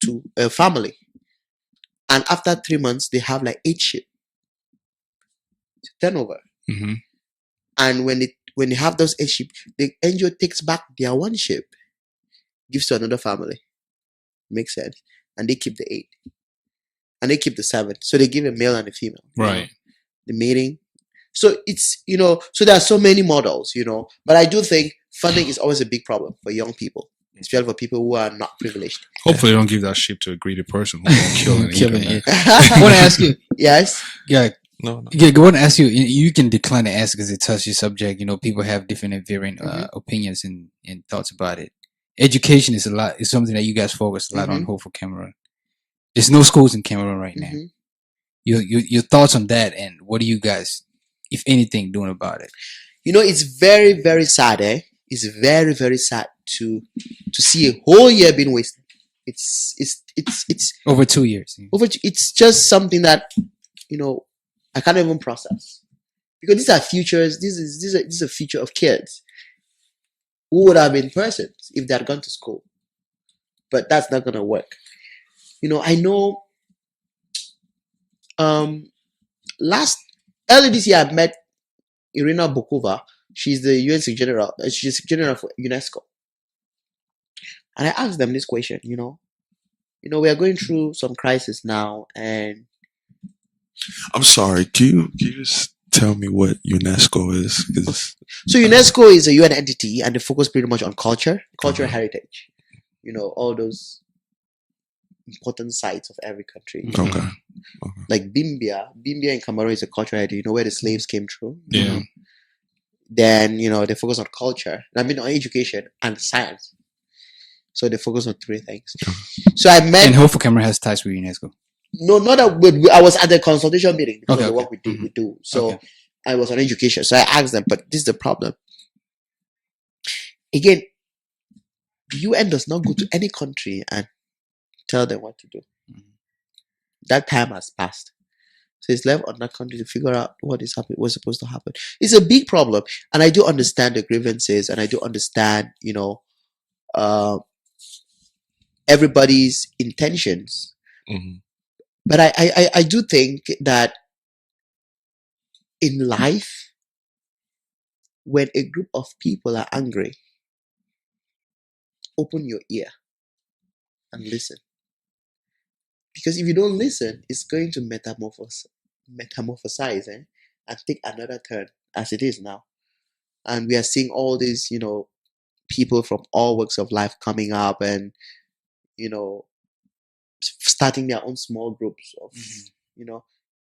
to a family. And after 3 months, they have like 8 sheep. Turnover. And when they have those 8 sheep, the NGO takes back their 1 sheep, gives to another family. Makes sense. And they keep the 8. And they keep the 7. So they give a male and a female. Right. The mating. So it's, so there are so many models, But I do think funding is always a big problem for young people, especially for people who are not privileged. Hopefully they don't give that sheep to a greedy person who won't kill it. I want to ask you. Yes? Yeah. No. Yeah, I want to ask you. You can decline to ask because it touches your subject. People have different and varying opinions and thoughts about it. Education is something that you guys focus a lot on. Hope for Cameroon. There's no schools in Cameroon right now. Your thoughts on that, and what are you guys, if anything, doing about it? It's very, very sad, It's very, very sad to see a whole year being wasted. It's over 2 years. It's just something that I can't even process, because these are futures. This is a future of kids who would have been persons if they had gone to school, but that's not gonna work. I know. Early this year, I met Irina Bokova. She's the UN Secretary General. She's Secretary General for UNESCO. And I asked them this question, we are going through some crisis now, and I'm sorry, can you just tell me what UNESCO is? So UNESCO is a UN entity, and they focus pretty much on culture heritage. All those important sites of every country. Okay. Like Bimbia in Cameroon is a cultural heritage, where the slaves came through. Yeah. Then, they focus on culture. On education and science. So they focus on 3 things. So I met... And Hope for Cameroon has ties with UNESCO. No, not that. I was at the consultation meeting because of the work we do. So I was on education. So I asked them, but this is the problem. Again, the UN does not go to any country and tell them what to do. That time has passed. So it's left on that country to figure out what is happening, what's supposed to happen. It's a big problem. And I do understand the grievances, and I do understand, everybody's intentions. But I do think that in life, when a group of people are angry, open your ear and listen. Because if you don't listen, it's going to metamorphosize and take another turn as it is now. And we are seeing all these, people from all walks of life coming up and, starting their own small groups of,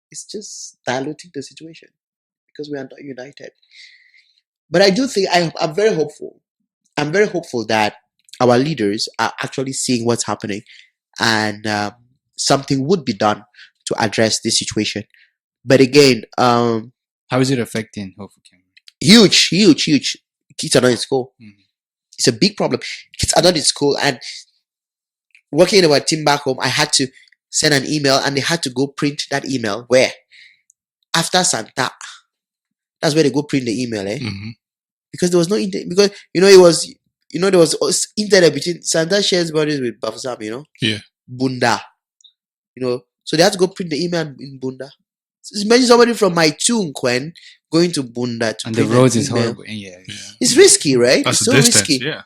it's just diluting the situation because we are not united. But I do think I'm very hopeful. I'm very hopeful that our leaders are actually seeing what's happening and something would be done to address this situation. But again, how is it affecting hopefully Cameroon? Huge. Kids are not in school. It's a big problem. Kids are not in school, and working in our team back home, I had to send an email, and they had to go print that email where after Santa. That's where they go print the email, because there was no internet. Because there was internet between Santa shares borders with Bafsam, Yeah. Bunda, so they had to go print the email in Bunda. So imagine somebody from my Kwen going to Bunda to and print the roads is email. horrible. Yeah. It's risky, right? That's it's a so distance, risky. yeah.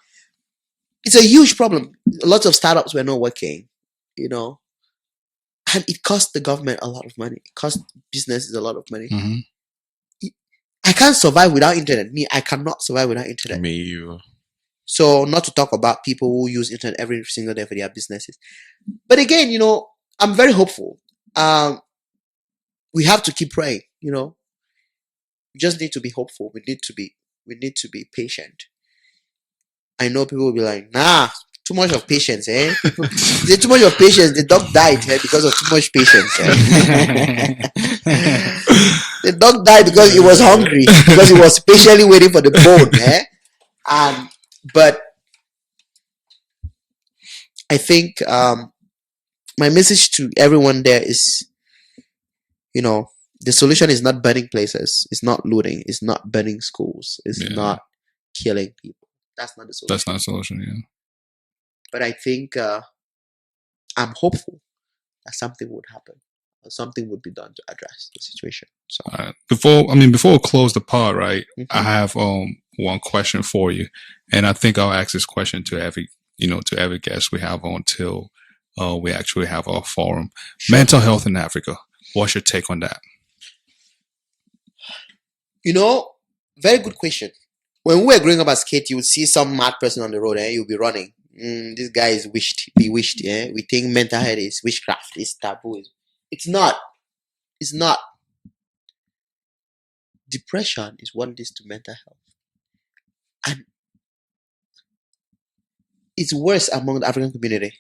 It's a huge problem. Lots of startups were not working, and it cost the government a lot of money. It cost businesses a lot of money. I can't survive without internet. I cannot survive without internet. Me, you. So not to talk about people who use internet every single day for their businesses. But again, I'm very hopeful. We have to keep praying. We just need to be hopeful. We need to be patient. I know people will be like, nah, too much of patience, eh? There's too much of patience. The dog died because of too much patience. The dog died because it was hungry, because it was patiently waiting for the bone. But I think my message to everyone there is, the solution is not burning places, it's not looting, it's not burning schools, it's not killing people. That's not the solution. That's not a solution, yeah. But I think I'm hopeful that something would happen, or something would be done to address the situation. So before we close the pod, right? I have one question for you, and I think I'll ask this question to every guest we have on till we actually have our forum. Sure. Mental health in Africa. What's your take on that? Very good question. When we were growing up as kids, you would see some mad person on the road, you'll be running. This guy is bewitched. We think mental health is witchcraft, it's taboo. It's not. It's not. Depression is what leads to mental health. And it's worse among the African community.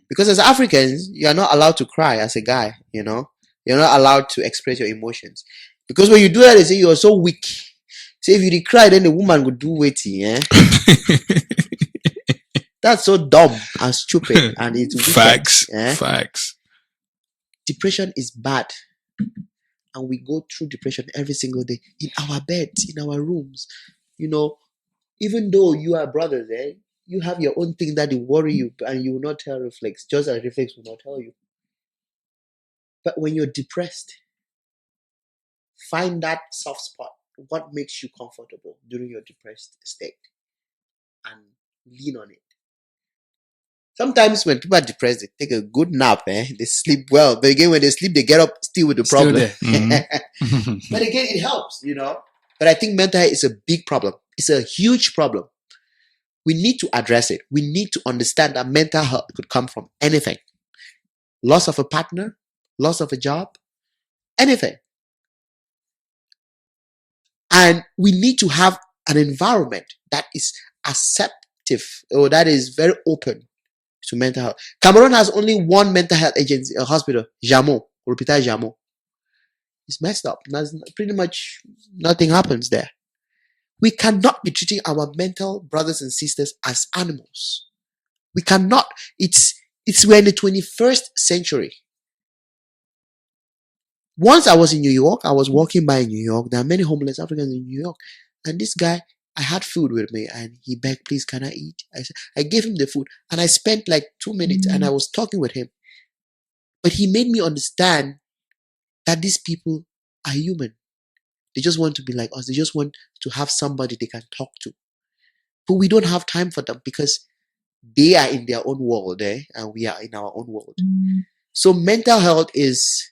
Because as Africans, you are not allowed to cry as a guy, You're not allowed to express your emotions. Because when you do that, they say you are so weak. Say if you cry, then the woman would do waiting, That's so dumb and stupid, and it's wicked, Facts. Depression is bad, and we go through depression every single day in our beds, in our rooms. Even though you are brothers, you have your own thing that will worry you, and you will not tell Reflex, just as Reflex will not tell you. But when you're depressed, find that soft spot. What makes you comfortable during your depressed state, and lean on it. Sometimes when people are depressed, they take a good nap, they sleep well. But again, when they sleep, they get up still with the problem. But again, it helps, But I think mental health is a big problem. It's a huge problem. We need to address it. We need to understand that mental health could come from anything. Loss of a partner, loss of a job, anything. And we need to have an environment that is acceptive, or that is very open to mental health. Cameroon has only one mental health agency, a hospital, Jamo, L'Hôpital Jamo. It's messed up. Pretty much nothing happens there. We cannot be treating our mental brothers and sisters as animals. We cannot. We're in the 21st century. Once I was in New York, I was walking by in New York. There are many homeless Africans in New York. And this guy, I had food with me, and he begged, please, can I eat? I gave him the food, and I spent like 2 minutes, and I was talking with him. But he made me understand that these people are human. They just want to be like us. They just want to have somebody they can talk to. But we don't have time for them because they are in their own world, and we are in our own world. So mental health is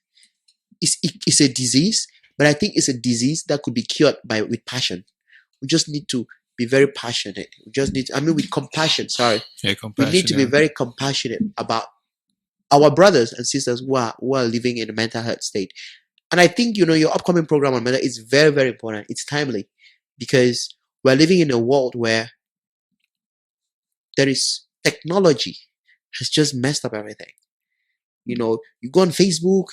a disease, but I think it's a disease that could be cured with passion. We just need to be very passionate. We just need, with compassion. Sorry, we need to be very compassionate about our brothers and sisters who are living in a mental health state. And I think your upcoming program on mental is very, very important. It's timely because we're living in a world where there is technology has just messed up everything. You know, you go on Facebook,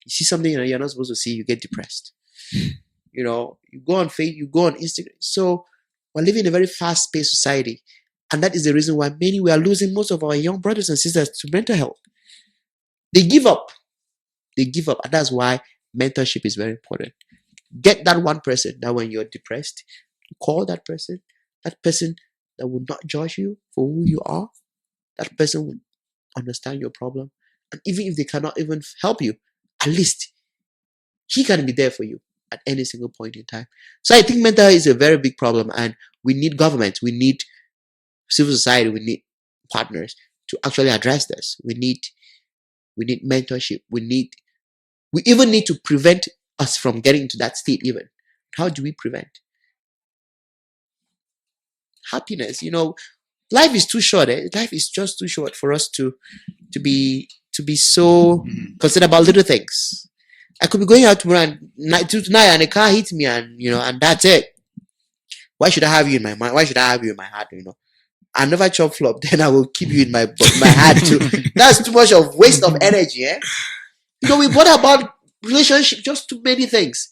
you see something you're not supposed to see, you get depressed. You know, you go on Facebook, you go on Instagram. So we're living in a very fast-paced society. And that is the reason why we are losing most of our young brothers and sisters to mental health. They give up. And that's why mentorship is very important. Get that one person that when you're depressed, call that person that will not judge you for who you are. That person will understand your problem. And even if they cannot even help you, at least he can be there for you at any single point in time. So I think mental health is a very big problem, and we need government, we need civil society, we need partners to actually address this. We need mentorship. We even need to prevent us from getting to that state even. How do we prevent? Happiness. You know, life is too short. Life is just too short for us to be so concerned about little things. I could be going out tonight and a car hits me, and you know, and that's it. Why should I have you in my mind? Why should I have you in my heart? You know, I never chop flop. Then I will keep you in my heart too. That's too much of waste of energy. You know, we brought about relationship, just too many things.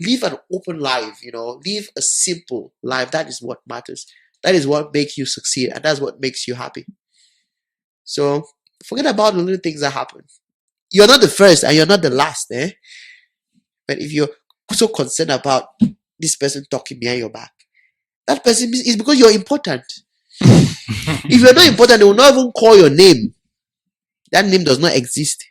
Live an open life. You know, live a simple life. That is what matters. That is what makes you succeed, and that's what makes you happy. So forget about the little things that happen. You're not the first and you're not the last, But if you're so concerned about this person talking behind your back, that person is because you're important. If you're not important, they will not even call your name. That name does not exist.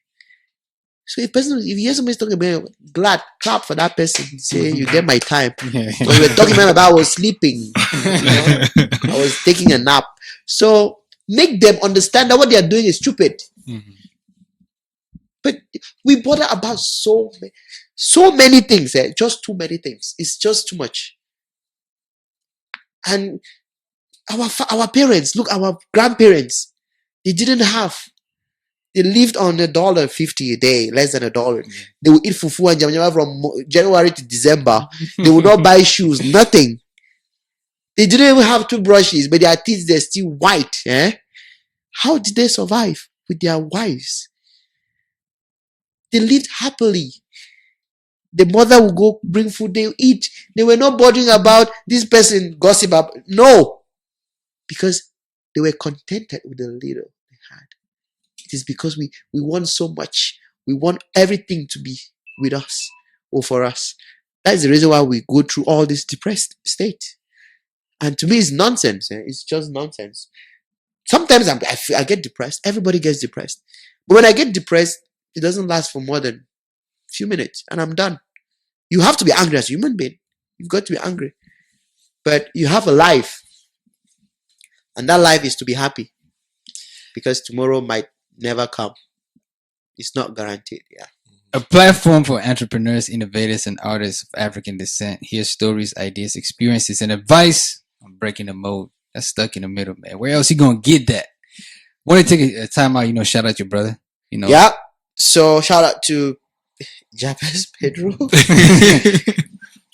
So if you hear somebody talking behind your back, clap for that person. Say, you get my time. When we were talking about, I was sleeping. I was taking a nap. So make them understand that what they are doing is stupid. But we bother about so many things, just too many things. It's just too much. And our parents, look, our grandparents, they didn't have. They lived on $1.50 a day, less than $1. They would eat fufu and jam from January to December. They would not buy shoes, nothing. They didn't even have toothbrushes, but their teeth, they're still white. How did they survive with their wives? They lived happily. The mother would go bring food, they would eat. They were not bothering about this person gossip about. No. Because they were contented with the little they had. It is because we want so much. We want everything to be with us or for us. That is the reason why we go through all this depressed state. And to me, it's nonsense. It's just nonsense. Sometimes I get depressed. Everybody gets depressed. But when I get depressed, it doesn't last for more than a few minutes and I'm done. You have to be angry as a human being. You've got to be angry. But you have a life. And that life is to be happy. Because tomorrow might never come. It's not guaranteed. A platform for entrepreneurs, innovators, and artists of African descent. Hear stories, ideas, experiences, and advice on breaking the mold. That's stuck in the middle, man. Where else you gonna get that? Want to take a time out, shout out your brother. Yeah. So shout out to Japes Pedro.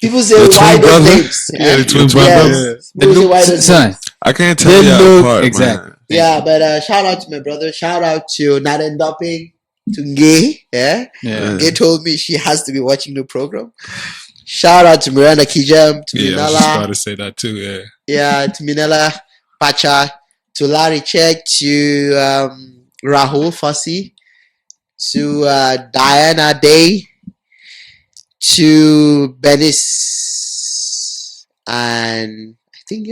People say why don't names? Yeah, the twin brother. Yes. Son, I can't tell you apart, exactly. man. Yeah, but shout out to my brother. Shout out to Naren Dopping, to Ngay. Yeah. Ngay told me she has to be watching the program. Shout out to Miranda Kijam, to Minala. I was just about to say that too, Yeah, to Minala Pacha, to Larry Check, to Rahul Fassi, to Diana Day, to Benis, and I think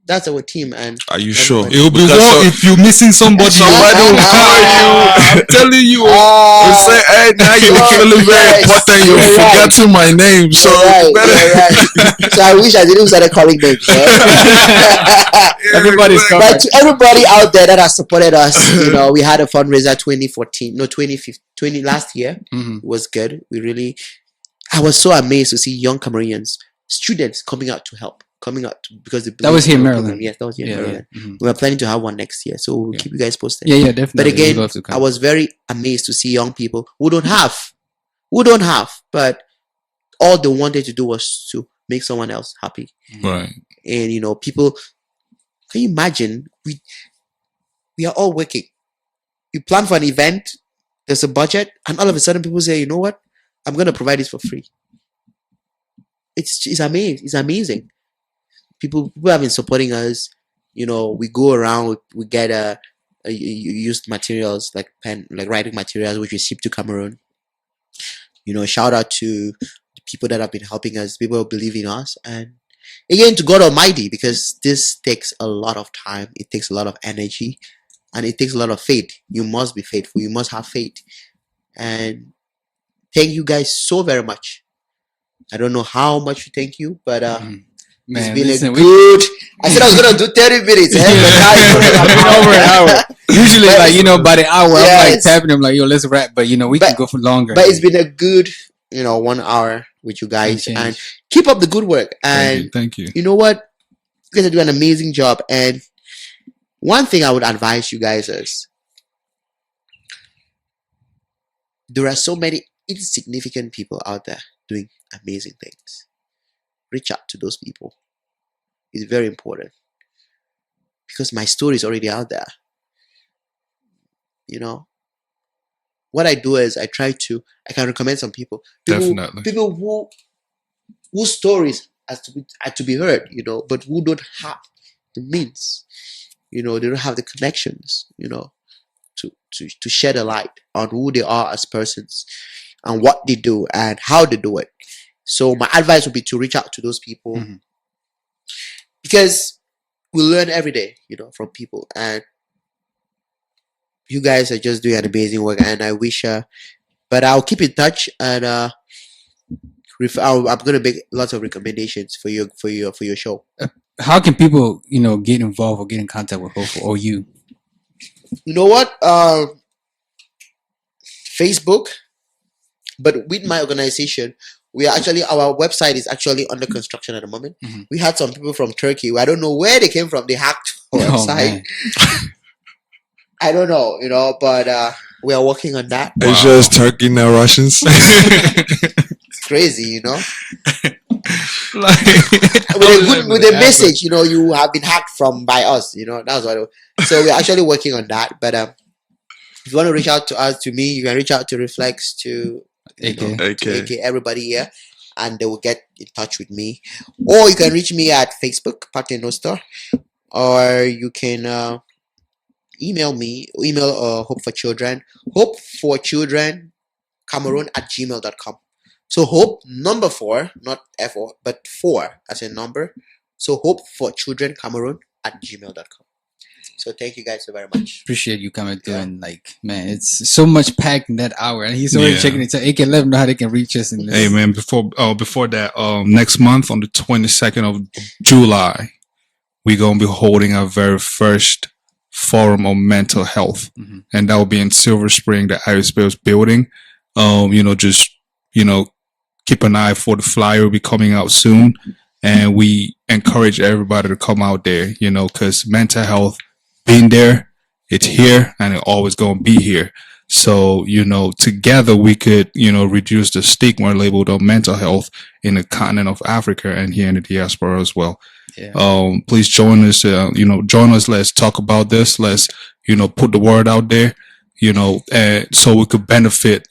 that's our team. And are you sure? It will be war if you're missing somebody. Somebody will call you. I'm telling you. Say, hey, now you're feeling very important. You're forgetting my name. So you're right. So I wish I didn't start calling names. Everybody's covered. But to everybody out there that has supported us, we had a fundraiser 2015 last year. It was good. I was so amazed to see young Cameroonians, students coming out to help. Because that was here in Maryland. Yes, that was here in Maryland. We are planning to have one next year, so we'll keep you guys posted. Yeah, definitely. But again, I was very amazed to see young people who don't have, but all they wanted to do was to make someone else happy. Right. And people, can you imagine? We are all working. You plan for an event, there's a budget, and all of a sudden people say, you know what? I'm going to provide this for free. It's amazing. It's amazing. People have been supporting us. You know, we go around, we get used materials like writing materials, which we ship to Cameroon. You know, shout out to the people that have been helping us, people who believe in us, and again to God Almighty, because this takes a lot of time, it takes a lot of energy, and it takes a lot of faith. You must be faithful, you must have faith. And thank you guys so very much. I don't know how much to thank you, but Man, it's been listen, a good. I said I was gonna do 30 minutes, but now it's over an hour. Usually, but like, you know, by the hour, I'm like yes. tapping him like, yo, let's wrap. But you know, we can go for longer. But it's been a good, 1 hour with you guys, and keep up the good work. And thank you. You know what? You guys are doing an amazing job. And one thing I would advise you guys is, there are so many insignificant people out there doing amazing things. Reach out to those people. It's very important, because my story is already out there. You know, what I do is I can recommend some people. Definitely. People whose stories are to be heard, but who don't have the means, they don't have the connections, to shed a light on who they are as persons and what they do and how they do it. So my advice would be to reach out to those people, because we learn every day, from people, and you guys are just doing an amazing work, and I wish, but I'll keep in touch, and I'm gonna make lots of recommendations for your show. How can people, get involved or get in contact with Hope or you? You know what? Facebook, but with my organization, our website is actually under construction at the moment. We had some people from Turkey. I don't know where they came from. They hacked our website. I don't know, but we are working on that. It's just Turkey, now Russians. It's crazy, with a message, you have been hacked by us, that's what. So we're actually working on that. But if you want to reach out to me, you can reach out to Reflex, to AK, everybody here, and they will get in touch with me. Or you can reach me at Facebook, Partner Noster, or you can email Hope for Children Cameroon @gmail.com. So Hope number 4, not F4, but 4 as a number. So Hope for Children Cameroon @gmail.com. So thank you guys so very much. Appreciate you coming through, and man, it's so much packed in that hour, and he's already checking it. So AK, let them know how they can reach us. Hey man, before that, next month on the 22nd of July, we're gonna be holding our very first forum on mental health, and that will be in Silver Spring, the Aerospace building. Keep an eye for the flyer. Will be coming out soon, and we encourage everybody to come out there. Because mental health, being there, it's here, and it's always gonna be here. So together we could reduce the stigma labeled on mental health in the continent of Africa and here in the diaspora as well. Please join us. Join us. Let's talk about this. Let's put the word out there. And so we could benefit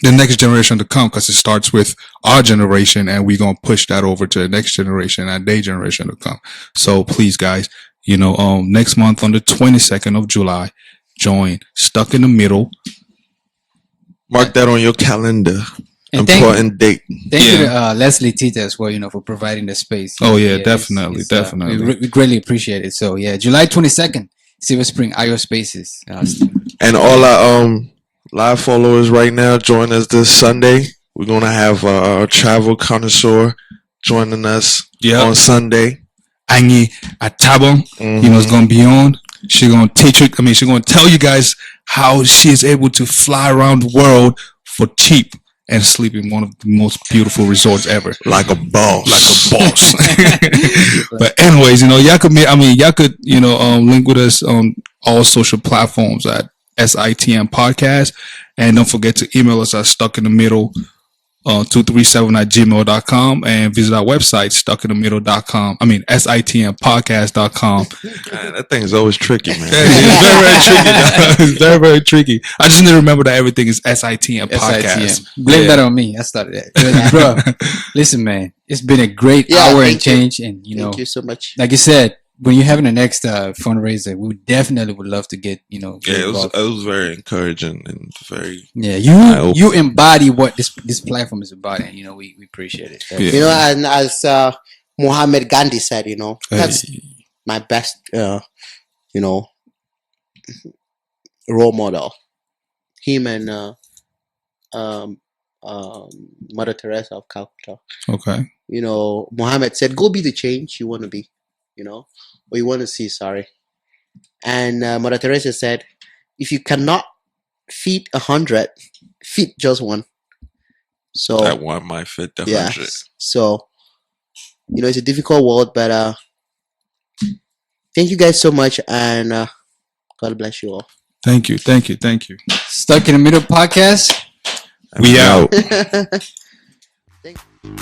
the next generation to come, because it starts with our generation, and we're gonna push that over to the next generation and their generation to come. So please, guys, next month on the 22nd of July, join Stuck in the Middle. Mark that on your calendar. And important date. Thank you to Leslie Tita as well, for providing the space. Oh yeah, definitely. We greatly appreciate it. So yeah, July 22nd, Silver Spring, IO Spaces. And all our live followers right now, join us this Sunday. We're gonna have our travel connoisseur joining us on Sunday. Angie Atabo, is gonna be on. She's gonna teach you. She's gonna tell you guys how she is able to fly around the world for cheap and sleep in one of the most beautiful resorts ever. Like a boss. But anyways, y'all could link with us on all social platforms at SITM Podcast. And don't forget to email us at stuckinthemiddle 237@gmail.com and visit our website, stuckinthemiddle.com. I mean, sitmpodcast.com. Man, that thing is always tricky, man. It's very, very tricky. It's very, very tricky. I just need to remember that everything is SITM podcast. Blame that on me. I started that. Bro, listen, man, it's been a great hour and change. And, thank you so much. Like you said, when you're having the next fundraiser, we definitely would love to get, it was very encouraging and very. Yeah, you embody what this platform is about, and we appreciate it. Yeah. And as Muhammad Gandhi said, that's my best, role model. Him and Mother Teresa of Calcutta. Okay. Muhammad said, "Go be the change you want to be." Or you want to see, sorry. And Mother Teresa said, if you cannot feed 100, feed just one. So that one might fit the 100. So, it's a difficult world, but thank you guys so much, and God bless you all. Thank you. Stuck in the Middle podcast. We out. Thank you.